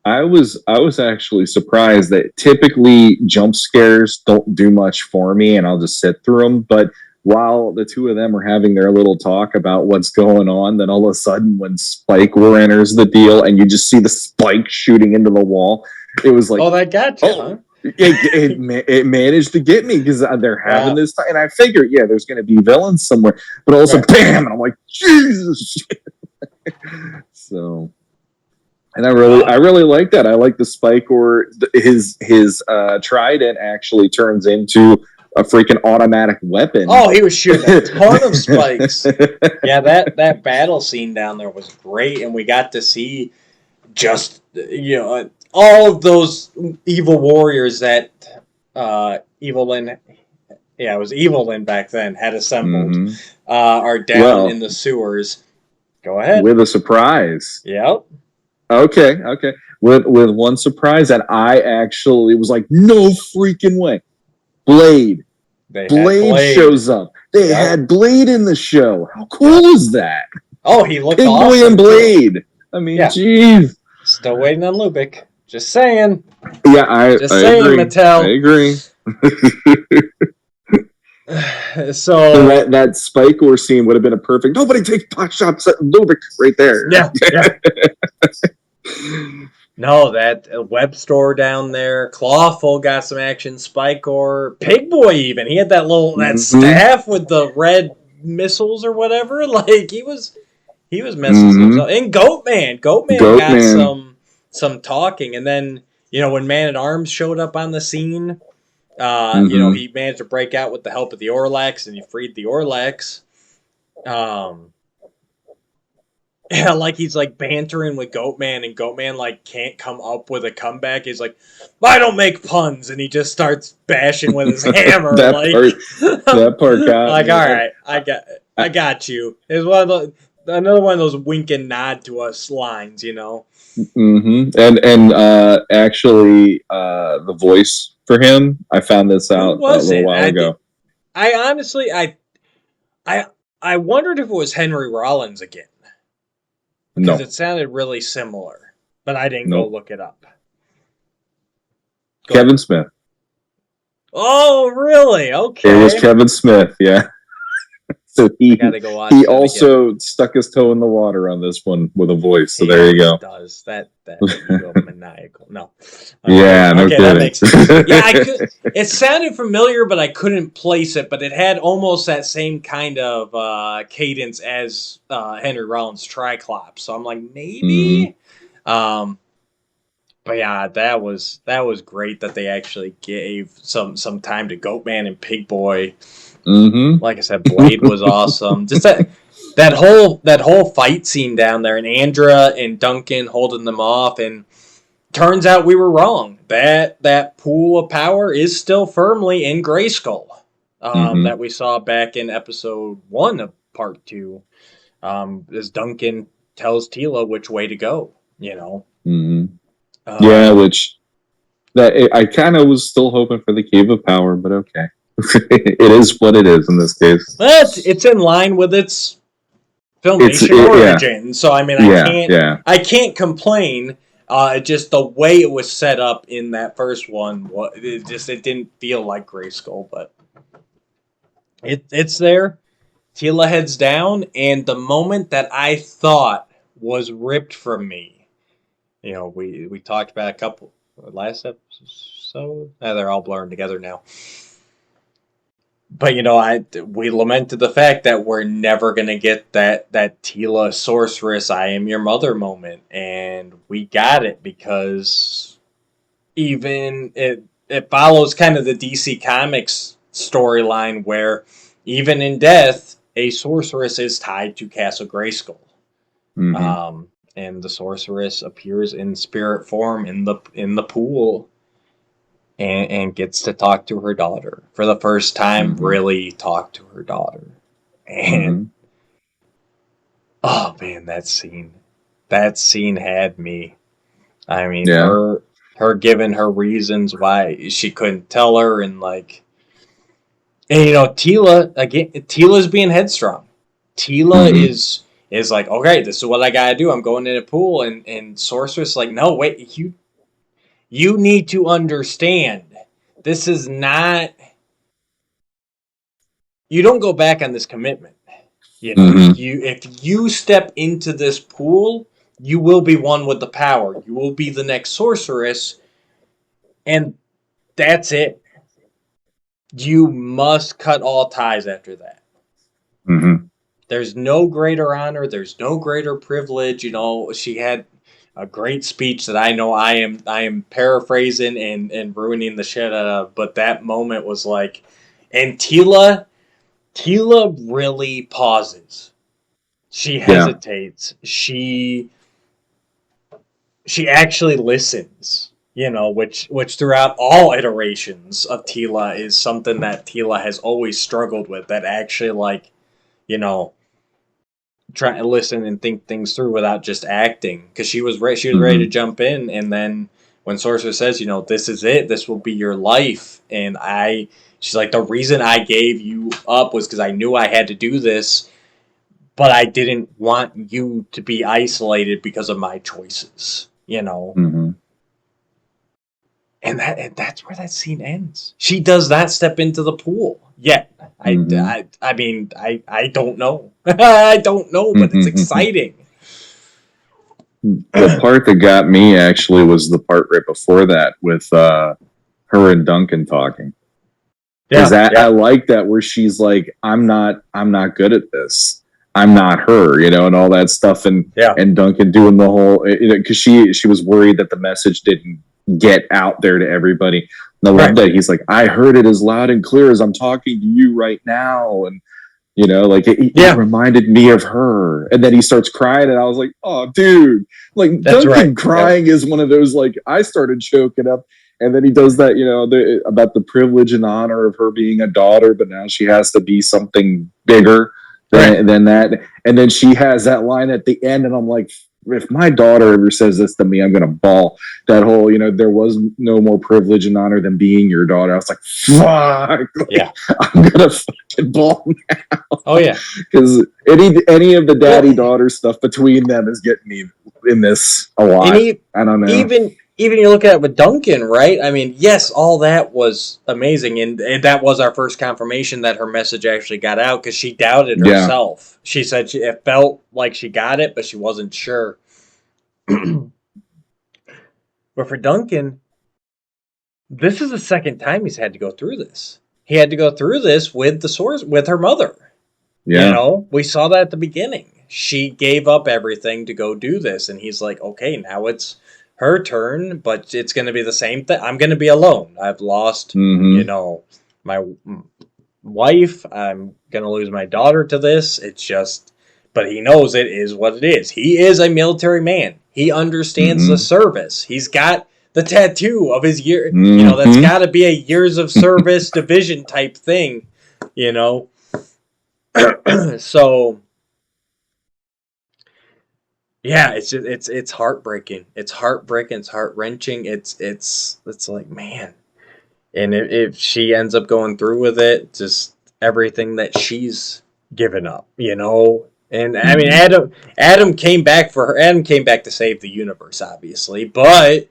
I was actually surprised that typically jump scares don't do much for me, and I'll just sit through them. But while the two of them are having their little talk about what's going on, then all of a sudden, when Spike enters the deal, and you just see the spike shooting into the wall, it was like, oh, that got you, huh? It managed to get me because they're having this time, and I figured, there's going to be villains somewhere, but also, bam, and I'm like, Jesus. So. And I really like that. I like the Spike, or his trident actually turns into a freaking automatic weapon. Oh, he was shooting a ton of spikes. Yeah, that battle scene down there was great, and we got to see just all of those evil warriors that Evelyn, it was Evelyn back then, had assembled, are down in the sewers. Go ahead. With a surprise. Yep. Okay. With one surprise that I actually was like, no freaking way. Blade shows up. They had Blade in the show. How cool is that? Oh, he looked Big awesome. Boy and Blade. I mean, jeez. Still waiting on Lubick. Just saying. Yeah, I agree. Mattel. I agree. So that Spike scene would have been a perfect. Nobody takes pot shots at Lubick right there. Yeah. No, that web store down there. Clawful got some action. Spike Pig Boy even. He had that that staff with the red missiles or whatever. Like he was messing some up. And Goatman got some talking. And then when Man at Arms showed up on the scene. He managed to break out with the help of the Orlax, and he freed the Orlax. He's like bantering with Goatman, and Goatman can't come up with a comeback. He's like, I don't make puns, and he just starts bashing with his hammer. that part got all right, I got you. It's one of another one of those wink and nod to us lines, you know. Mm-hmm. And actually, the voice for him, I found this Who out a was little it? while ago. I honestly, I wondered if it was Henry Rollins again because No, it sounded really similar, but I didn't go nope. look it up. Go Kevin ahead. Smith. Oh, really? Okay. It was Kevin Smith. Yeah. So he Gotta go watch he that also again. stuck his toe in the water on this one with a voice. So He there you always go. does that egomaniacal. No. Yeah, no Okay, that kidding. makes sense. Yeah, I could. It sounded familiar, but I couldn't place it. But it had almost that same kind of cadence as Henry Rollins' Triclops. So I'm like, maybe. Mm-hmm. But yeah, that was great that they actually gave some time to Goatman and Pig Boy. Mm-hmm. Like I said, Blade was awesome. Just that whole fight scene down there, and Andra and Duncan holding them off, and turns out we were wrong. That pool of power is still firmly in Grayskull. Mm-hmm. That we saw back in episode 1 of part 2. As Duncan tells Tila which way to go. You know. Mm-hmm. Yeah, Um, which I kind of was still hoping for the Cave of Power, but okay. It is what it is in this case. but it's in line with its Filmation origin. So I mean, I can't complain. Just the way it was set up in that first one, it didn't feel like Grayskull, but it's there. Tila heads down, and the moment that I thought was ripped from me, you know, we talked about a couple last episode. They're all blurring together now. But you know, we lamented the fact that we're never gonna get that Tila sorceress, I am your mother moment, and we got it because even it follows kind of the DC Comics storyline where even in death, a sorceress is tied to Castle Grayskull. Mm-hmm. And the sorceress appears in spirit form in the pool and gets to talk to her daughter for the first time. Mm-hmm. Really talk to her daughter, and oh man, that scene had me. I mean, Yeah. her giving her reasons why she couldn't tell her, and like, and you know, Tila's being headstrong. Tila Mm-hmm. is like, okay, this is what I gotta do. I'm going in a pool, and Sorceress like, no, wait, you need to understand. This is not. You don't go back on this commitment. You know, Mm-hmm. if you step into this pool, you will be one with the power. You will be the next sorceress, and that's it. You must cut all ties after that. Mm-hmm. There's no greater honor. There's no greater privilege. You know, she had a great speech that I know I am paraphrasing and ruining the shit out of, but that moment was like, and Tila really pauses. She hesitates. She actually listens. You know, which throughout all iterations of Tila is something that Tila has always struggled with. That actually, like, you know, try to listen and think things through without just acting. Because she was ready to jump in, and then when Sorcerer says, you know, this is it. This will be your life, and she's like, the reason I gave you up was because I knew I had to do this. But I didn't want you to be isolated because of my choices, you know. Mm-hmm. And that's where that scene ends. She does not step into the pool yet. I mean, I don't know. I don't know, but it's exciting. The part that got me actually was the part right before that with her and Duncan talking. Because I like that where she's like, I'm not good at this. I'm not her, you know, and all that stuff, and Duncan doing the whole, because she was worried that the message didn't get out there to everybody. And I love that he's like, I heard it as loud and clear as I'm talking to you right now, and you know, like it reminded me of her. And then he starts crying, and I was like, oh, dude, like Duncan crying is one of those, like, I started choking up. And then he does that, you know, about the privilege and honor of her being a daughter, but now she has to be something bigger Then that, and then she has that line at the end, and I'm like, if my daughter ever says this to me, I'm gonna bawl. That whole, there was no more privilege and honor than being your daughter. I was like, fuck. Yeah. I'm gonna fucking bawl now. Oh yeah. Because any of the daddy-daughter stuff between them is getting me in this a lot. I don't know. Even you look at it with Duncan, right? I mean, yes, all that was amazing, and that was our first confirmation that her message actually got out, because she doubted herself. She said it felt like she got it, but she wasn't sure. But for Duncan, this is the second time he's had to go through this. He had to go through this with the source, with her mother. Yeah. We saw that at the beginning. She gave up everything to go do this, and he's like, okay, now it's her turn, but it's going to be the same thing. I'm going to be alone. I've lost, my wife. I'm going to lose my daughter to this. It's just, but he knows it is what it is. He is a military man. He understands the service. He's got the tattoo of his year. That's got to be a years of service division type thing, So, yeah, it's heartbreaking. It's heartbreaking. It's heart-wrenching. It's like, man. And if she ends up going through with it, just everything that she's given up, And I mean, Adam came back for her. Adam came back to save the universe, obviously. But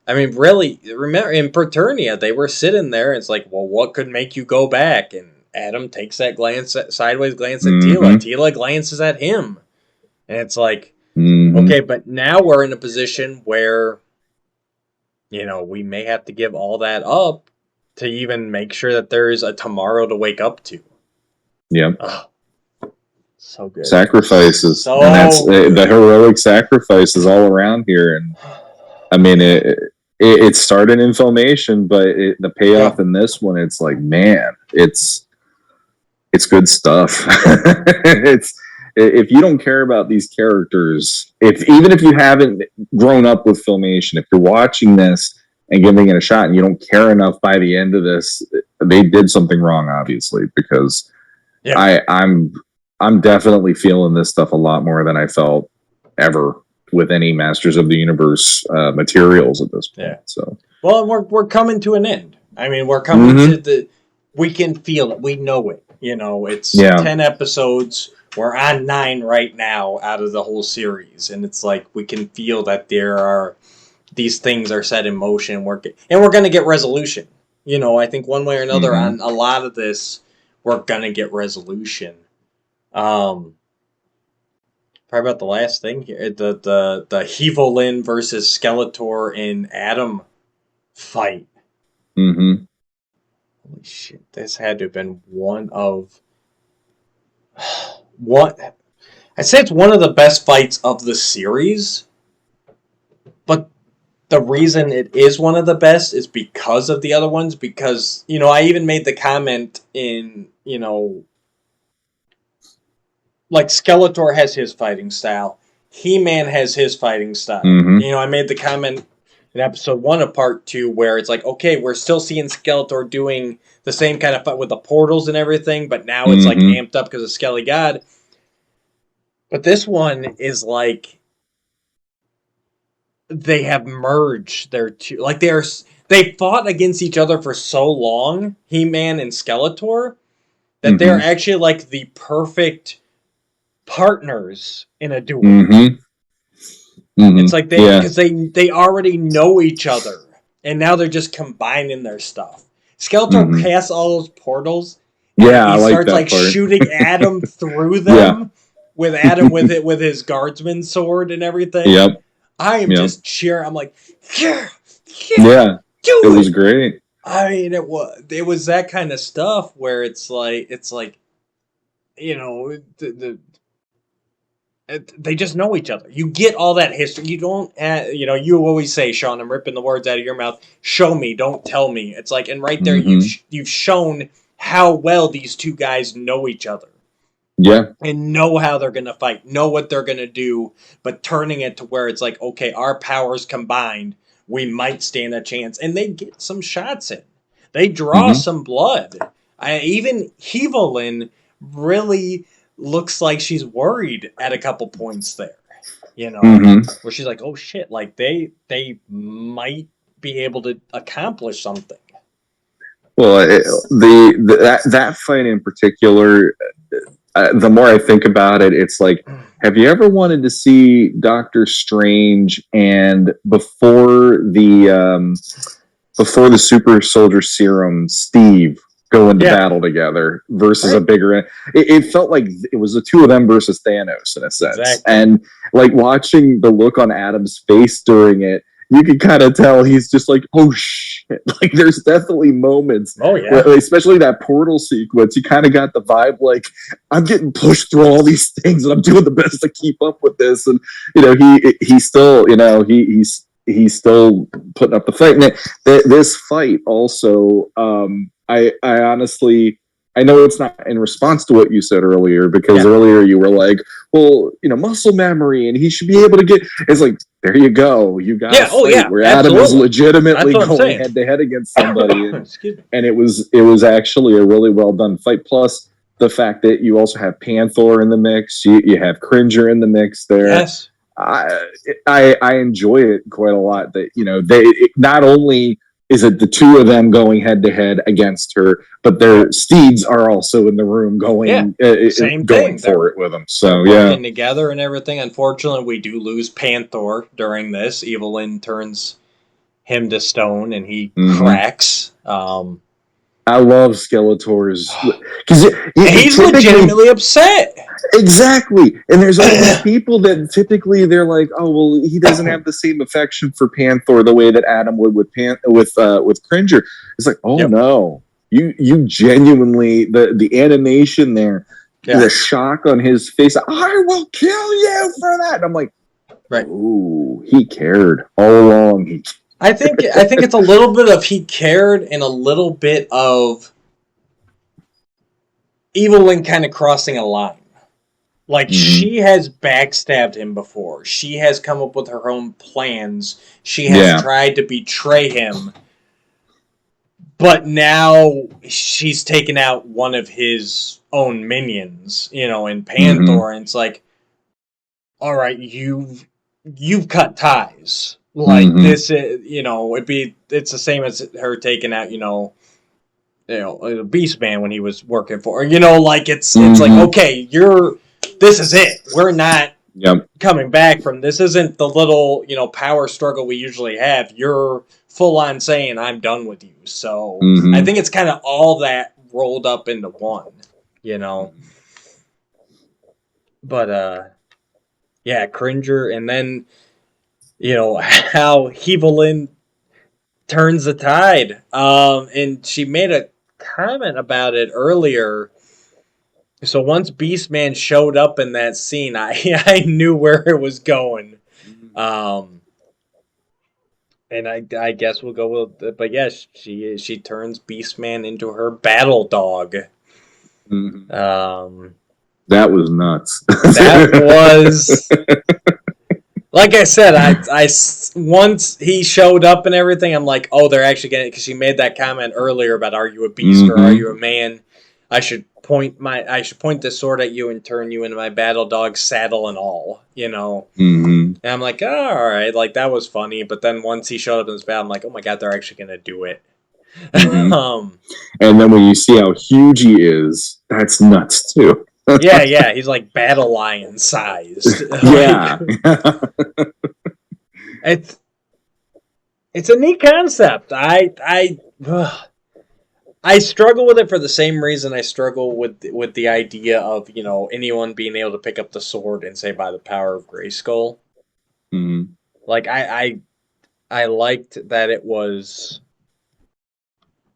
I mean, really, remember in Paternia, they were sitting there, and it's like, well, what could make you go back? And Adam takes that sideways glance at Tila. Tila glances at him, and it's like, okay, but now we're in a position where, we may have to give all that up to even make sure that there's a tomorrow to wake up to. Yeah. So good. Sacrifices. And that's the heroic sacrifices all around here. And I mean, it started in Filmation, but the payoff in this one, it's like, man, it's good stuff. If you don't care about these characters, even if you haven't grown up with Filmation, if you're watching this and giving it a shot and you don't care enough by the end of this, they did something wrong, obviously, because I'm definitely feeling this stuff a lot more than I felt ever with any Masters of the Universe materials at this point. Yeah. So, well, we're coming to an end. I mean, we're coming to we can feel it. We know it. It's 10 episodes. We're on 9 right now out of the whole series, and it's like we can feel that these things are set in motion, and we're going to get resolution. I think one way or another on a lot of this, we're going to get resolution. Probably about the last thing here, the Hevolin versus Skeletor and Adam fight. Holy shit! This had to have been I'd say it's one of the best fights of the series, but the reason it is one of the best is because of the other ones. Because I even made the comment in like Skeletor has his fighting style, He-Man has his fighting style. I made the comment in episode 1 of part 2 where it's like, okay, we're still seeing Skeletor doing the same kind of fight with the portals and everything, but now it's like amped up because of Skelly God. But this one is like they have merged their two, like they fought against each other for so long, He-Man and Skeletor, that they're actually like the perfect partners in a duel. It's like because they already know each other, and now they're just combining their stuff. Skeletor casts all those portals. Yeah, he I starts like that part. shooting Adam through them with Adam with his guardsman sword and everything. Yep. I am just cheering. I'm like, yeah, it was great. I mean, it was that kind of stuff where it's like they just know each other. You get all that history. You don't, you always say, Sean, I'm ripping the words out of your mouth. Show me, don't tell me. It's like, and right there, you've shown how well these two guys know each other. Yeah. And know how they're going to fight, know what they're going to do, but turning it to where it's like, okay, our powers combined, we might stand a chance. And they get some shots in. They draw some blood. Even Hevolin really looks like she's worried at a couple points there. You know, where she's like, "Oh shit!" Like they might be able to accomplish something. Well, that fight in particular, the more I think about it, it's like, have you ever wanted to see Doctor Strange and before the super soldier serum, Steve go into battle together versus a bigger. It felt like it was the two of them versus Thanos in a sense, and like watching the look on Adam's face during it, you can kind of tell he's just like, oh shit. Like there's definitely moments, where, especially that portal sequence, you kind of got the vibe like, I'm getting pushed through all these things and I'm doing the best to keep up with this. And you know, he still, you know, he's still putting up the fight. And this fight also, I honestly, I know it's not in response to what you said earlier, because earlier you were like, well, you know, muscle memory, and he should be able to get. It's like, there you go, you got a fight where Adam is legitimately going head to head against somebody, and it was actually a really well done fight. Plus the fact that you also have Panther in the mix, you have Cringer in the mix there. Yes. I enjoy it quite a lot. That, you know, not only is it the two of them going head to head against her, but their steeds are also in the room going for it with them. So working together and everything. Unfortunately, we do lose Panther during this. Evelyn turns him to stone and he cracks. I love Skeletor's because he's legitimately upset. Exactly, and there's all these people that typically they're like, oh well, he doesn't have the same affection for Panther the way that Adam would with Cringer. It's like, oh no, you genuinely the animation there, the shock on his face. I will kill you for that. And I'm like, ooh, he cared all along. I think it's a little bit of he cared and a little bit of Evelyn kind of crossing a line. Like, she has backstabbed him before. She has come up with her own plans. She has tried to betray him. But now she's taken out one of his own minions, you know, in Panther, and it's like, all right, you've cut ties. Like, this is, you know, it's the same as her taking out, you know, Beastman when he was working for her. You know, like, it's like, okay, this is it. We're not coming back from this. Isn't the little, you know, power struggle we usually have. You're full on saying, I'm done with you. So I think it's kind of all that rolled up into one, you know. But, yeah, Cringer, and then, you know, how Evelyn turns the tide. And she made a comment about it earlier. So once Beastman showed up in that scene, I knew where it was going. And I guess we'll go with it. But yes, she turns Beastman into her battle dog. That was nuts. That was... Like I said, I once he showed up and everything, I'm like, oh, they're actually getting it, because she made that comment earlier about, are you a beast or are you a man? I should point this sword at you and turn you into my battle dog, saddle and all, you know. And I'm like, oh, all right, like that was funny. But then once he showed up in this battle, I'm like, oh my god, they're actually gonna do it. And then when you see how huge he is, that's nuts too. yeah, he's like battle lion sized. Yeah. It's a neat concept. I struggle with it for the same reason I struggle with the idea of, you know, anyone being able to pick up the sword and say by the power of Grayskull. Like I liked that it was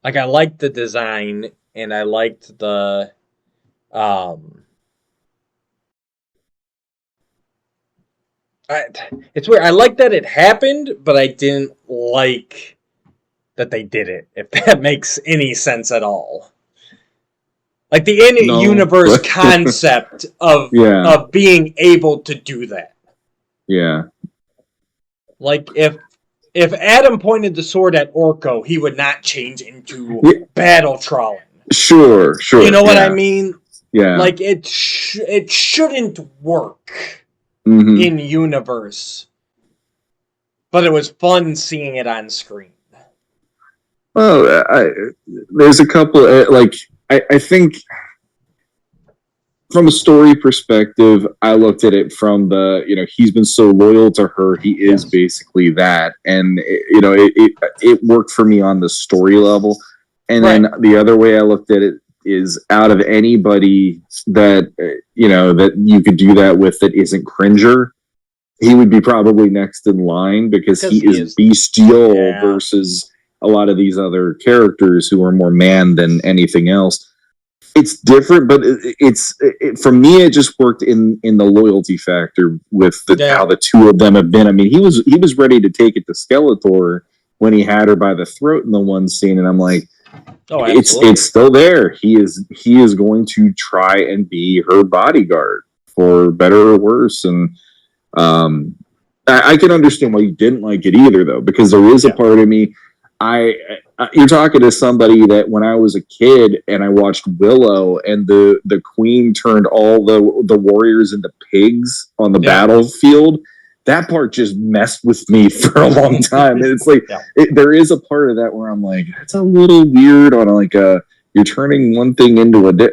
like, I liked the design and I liked the it's weird. I like that it happened, but I didn't like that they did it, if that makes any sense at all. Like the in-universe concept of being able to do that. Yeah. Like if Adam pointed the sword at Orko, he would not change into Battle Trawling. Sure. You know what I mean? Yeah. Like, it shouldn't work Mm-hmm. in universe. But it was fun seeing it on screen. Well, there's a couple, I think from a story perspective, I looked at it from he's been so loyal to her, he is basically that. And, it worked for me on the story level. And then the other way I looked at it is out of anybody that, that you could do that with that isn't Cringer, he would be probably next in line because he is bestial versus a lot of these other characters who are more man than anything else. It's different, but for me, it just worked in the loyalty factor with how the two of them have been. I mean, he was ready to take it to Skeletor when he had her by the throat in the one scene, and I'm like, it's still there. He is going to try and be her bodyguard for better or worse, and I can understand why you didn't like it either, though, because there is a part of me. You're talking to somebody that when I was a kid and I watched Willow and the queen turned all the warriors into pigs on the battlefield. That part just messed with me for a long time. And it's like there is a part of that where I'm like, that's a little weird on like you're turning one thing into within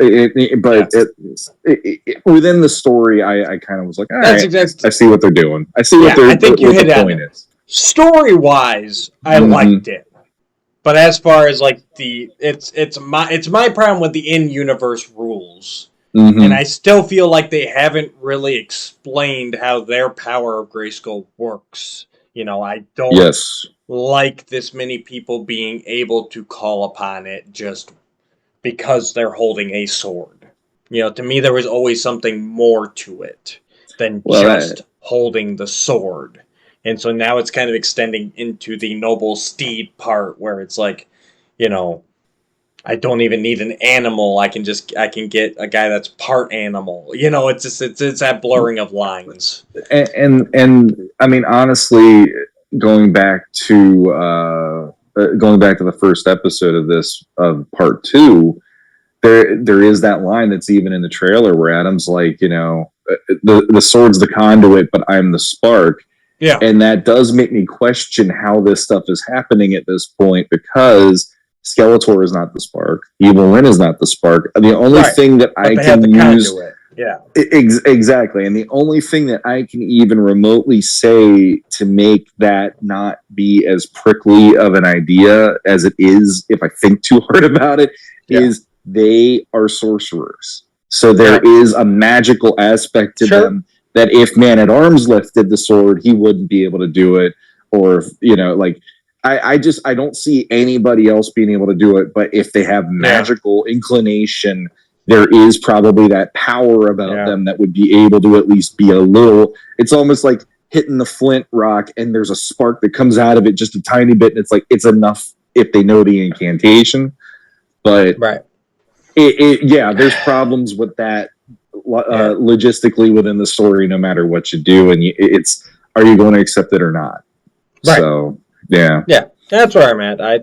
the story, I kind of was like, all right, I see what they're doing. I see what the point is. Story-wise, I liked it. But as far as like it's my problem with the in-universe rules, and I still feel like they haven't really explained how their power of Grayskull works. I don't like this many people being able to call upon it just because they're holding a sword. To me, there was always something more to it than just holding the sword. And so now it's kind of extending into the noble steed part where it's like, I don't even need an animal. I can get a guy that's part animal. It's that blurring of lines. And I mean, honestly, going back to the first episode of this part 2, there is that line that's even in the trailer where Adam's like, the sword's the conduit, but I'm the spark. Yeah. And that does make me question how this stuff is happening at this point, because Skeletor is not the spark. Evil Lyn is not the spark. The only thing that I can use... Conduit. Yeah. Exactly. And the only thing that I can even remotely say to make that not be as prickly of an idea as it is if I think too hard about it is they are sorcerers. So there is a magical aspect to them that if Man-at-Arms lifted the sword, he wouldn't be able to do it. Or, I don't see anybody else being able to do it. But if they have magical inclination, there is probably that power about them that would be able to at least be a little... It's almost like hitting the flint rock and there's a spark that comes out of it just a tiny bit. And it's like, it's enough if they know the incantation. But there's problems with that logistically within the story, no matter what you do, and it's, are you going to accept it or not? So that's where I'm at. I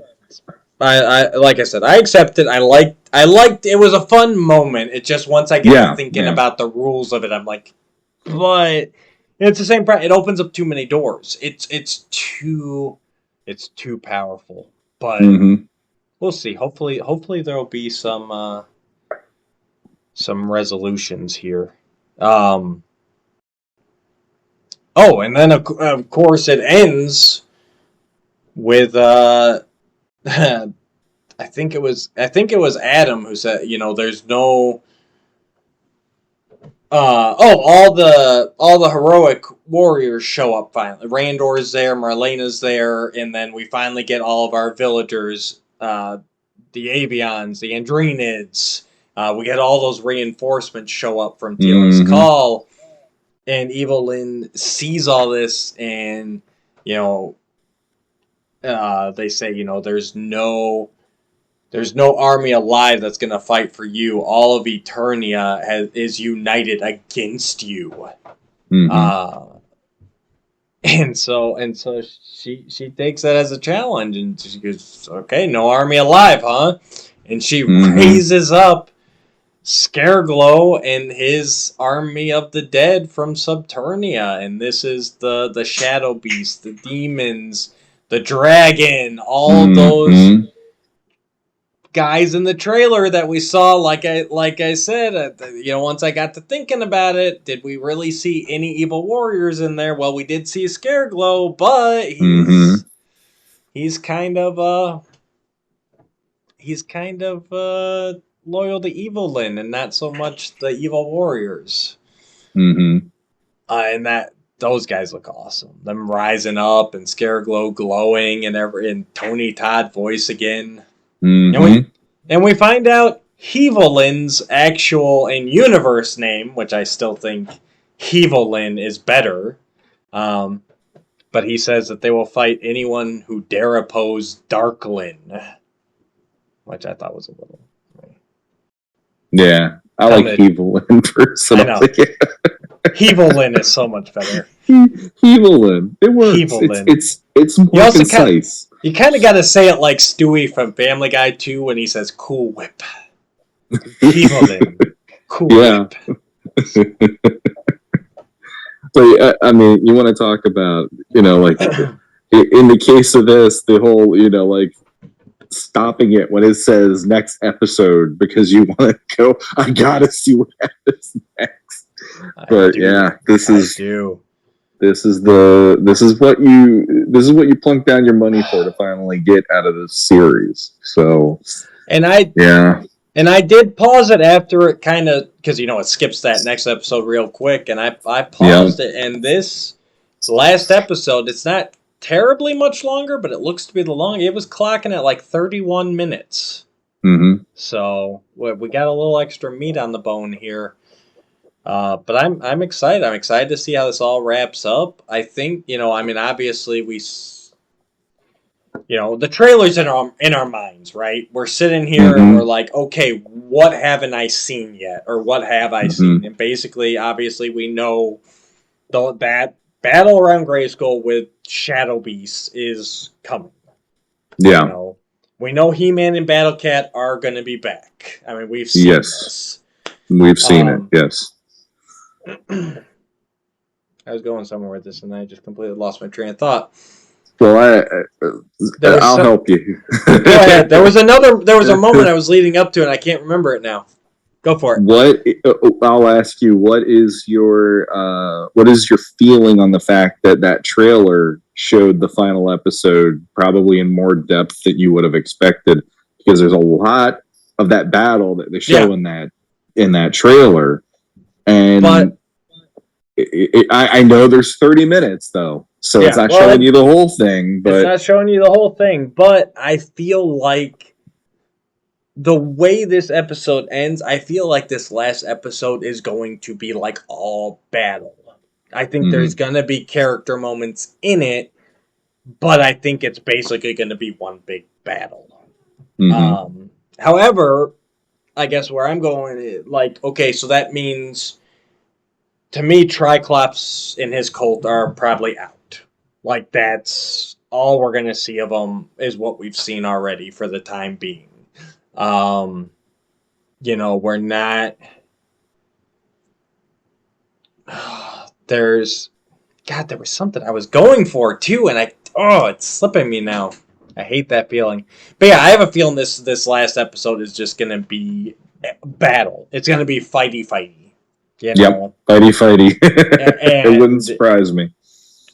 like I said, I accept it. I liked it. Was a fun moment. It just, once I get thinking about the rules of it, I'm like, but it's the same problem. It opens up too many doors. It's too powerful. But we'll see. Hopefully there will be some resolutions here. And then of course it ends with I think it was Adam who said, there's no all the heroic warriors show up finally. Randor's there, Marlena's there, and then we finally get all of our villagers, the Avians, the Andrenids. We get all those reinforcements show up from Teal'c's Call, and Evil Lyn sees all this, and they say, there's no army alive that's gonna fight for you. All of Eternia is united against you. And so she takes that as a challenge, and she goes, okay, no army alive, huh? And she raises up Scareglow and his army of the dead from Subternia, and this is the Shadow Beast, the demons, the dragon, all those guys in the trailer that we saw. Like I said, once I got to thinking about it, did we really see any evil warriors in there? Well, we did see Scareglow, but he's kind of loyal to Evelyn and not so much the evil warriors. And those guys look awesome. Them rising up and Scareglow glowing and Tony Todd voice again. And we find out Evelyn's actual in-universe name, which I still think Evelyn is better. But he says that they will fight anyone who dare oppose Darklyn, which I thought was a little... Yeah, I like Evelyn personally. I know. Evelyn is so much better. Evelyn. It works. Evelyn. It's more concise. You kind of got to say it like Stewie from Family Guy 2 when he says Cool Whip. Evelyn. Cool Whip. But, I mean, you want to talk about, like, in the case of this, the whole, stopping it when it says next episode because you want to go, I gotta see what happens next. But this is what you plunk down your money for to finally get out of this series. So and I did pause it after it kind of, because it skips that next episode real quick, and I paused it, and this last episode, it's not terribly much longer, but it looks to be the long. It was clocking at like 31 minutes. So we got a little extra meat on the bone here. But I'm excited. I'm excited to see how this all wraps up. I think, obviously the trailer's in our minds, right? We're sitting here and we're like, okay, what haven't I seen yet? Or what have I seen? And basically, obviously, we know that battle around Grayskull with Shadow Beast is coming. Yeah. We know He-Man and Battle-Cat are going to be back. I mean, we've seen this. We've seen it, yes. I was going somewhere with this, and I just completely lost my train of thought. Well, I'll help you. Go ahead. There was a moment I was leading up to, and I can't remember it now. Go for it. I'll ask you. What is your feeling on the fact that trailer showed the final episode probably in more depth than you would have expected? Because there's a lot of that battle that they show in that trailer, and I know there's 30 minutes though, so it's not showing you the whole thing. But it's not showing you the whole thing. But I feel like the way this episode ends, I feel like this last episode is going to be like all battle. I think there's going to be character moments in it, but I think it's basically going to be one big battle. However, I guess where I'm going, okay, so that means, to me, Triclops and his cult are probably out. Like, that's all we're going to see of them is what we've seen already for the time being. We're not... there was something I was going for, too, and it's slipping me now. I hate that feeling. But yeah, I have a feeling this last episode is just going to be battle. It's going to be fighty. Yep, fighty. It wouldn't surprise me.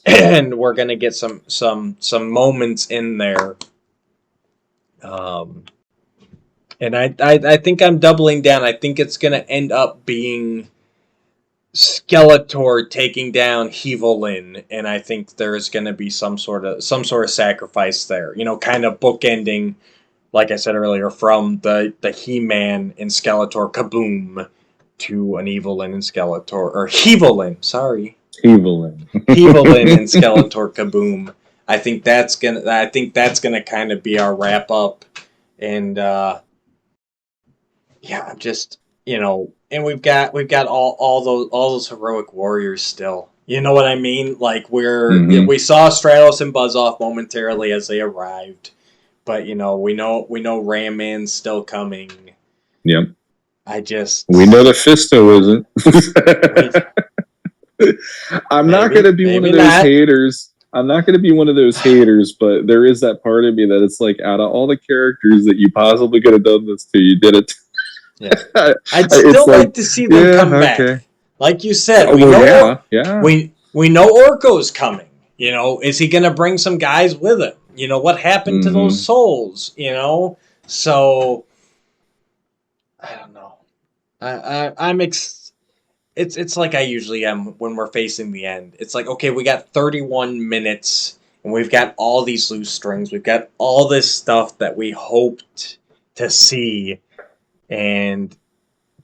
And we're going to get some moments in there. And I think I'm doubling down. I think it's going to end up being Skeletor taking down Evelyn, and I think there's going to be some sort of sacrifice there. Kind of bookending, like I said earlier, from the He-Man and Skeletor kaboom to an Evelyn and Skeletor, or Evelyn, sorry. Evelyn and Skeletor kaboom. I think that's gonna kind of be our wrap up, and I'm just and we've got all those heroic warriors still. You know what I mean? Like we saw Stratos and Buzz off momentarily as they arrived, but we know Ram Man's still coming. Yep. We know that Fisto isn't. I'm not going to be one of those haters. I'm not going to be one of those haters, but there is that part of me that it's like, out of all the characters that you possibly could have done this to, you did it. Yeah. I'd still like to see them come back. Like you said, we know Orko's coming. You know, is he going to bring some guys with him? You know, what happened to those souls? You know, so I don't know. It's like I usually am when we're facing the end. It's like, okay, we got 31 minutes and we've got all these loose strings. We've got all this stuff that we hoped to see, and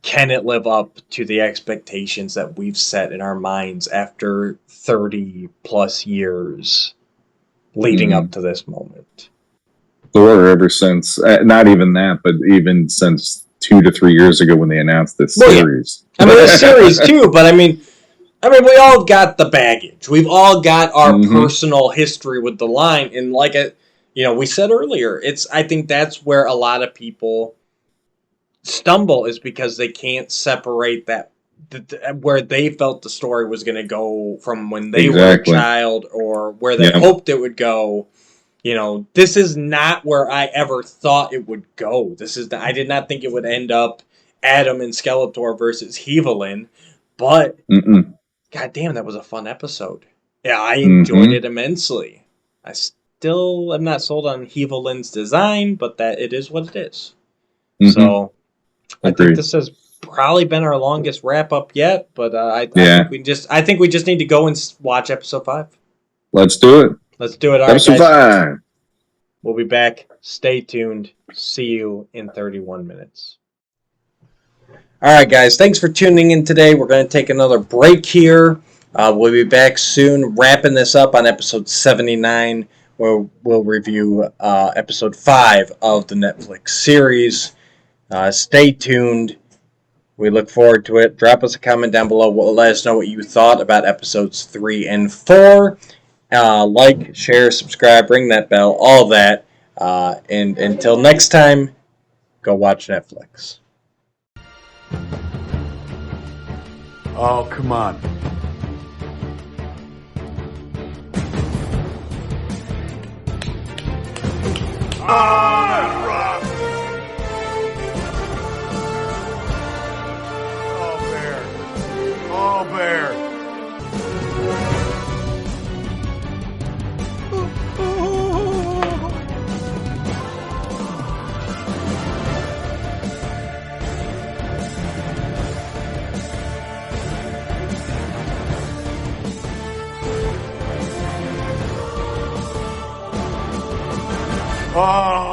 can it live up to the expectations that we've set in our minds after 30 plus years leading up to this moment? Or ever since, not even that, but even since 2 to 3 years ago when they announced this series. Yeah. I mean, the series too, but I mean, we all got the baggage. We've all got our personal history with the line, and like we said earlier, I think that's where a lot of people stumble, is because they can't separate that where they felt the story was going to go from when they were a child, or where they hoped it would go. You know, this is not where I ever thought it would go. I did not think it would end up Adam and Skeletor versus Hevelin, but goddamn, that was a fun episode. Yeah, I enjoyed it immensely. I still am not sold on Hevelin's design, but that it is what it is. So I think this has probably been our longest wrap up yet, but I think we just need to go and watch episode 5. Let's do it. Let's do it. All right, guys. We'll be back. Stay tuned. See you in 31 minutes. All right, guys. Thanks for tuning in today. We're going to take another break here. We'll be back soon, wrapping this up on episode 79, where we'll review episode 5 of the Netflix series. Stay tuned. We look forward to it. Drop us a comment down below. Let us know what you thought about episodes 3 and 4. Like, share, subscribe, ring that bell, all that. And until next time, go watch Netflix. Oh, come on. Ah, rock! Oh, bear. Oh!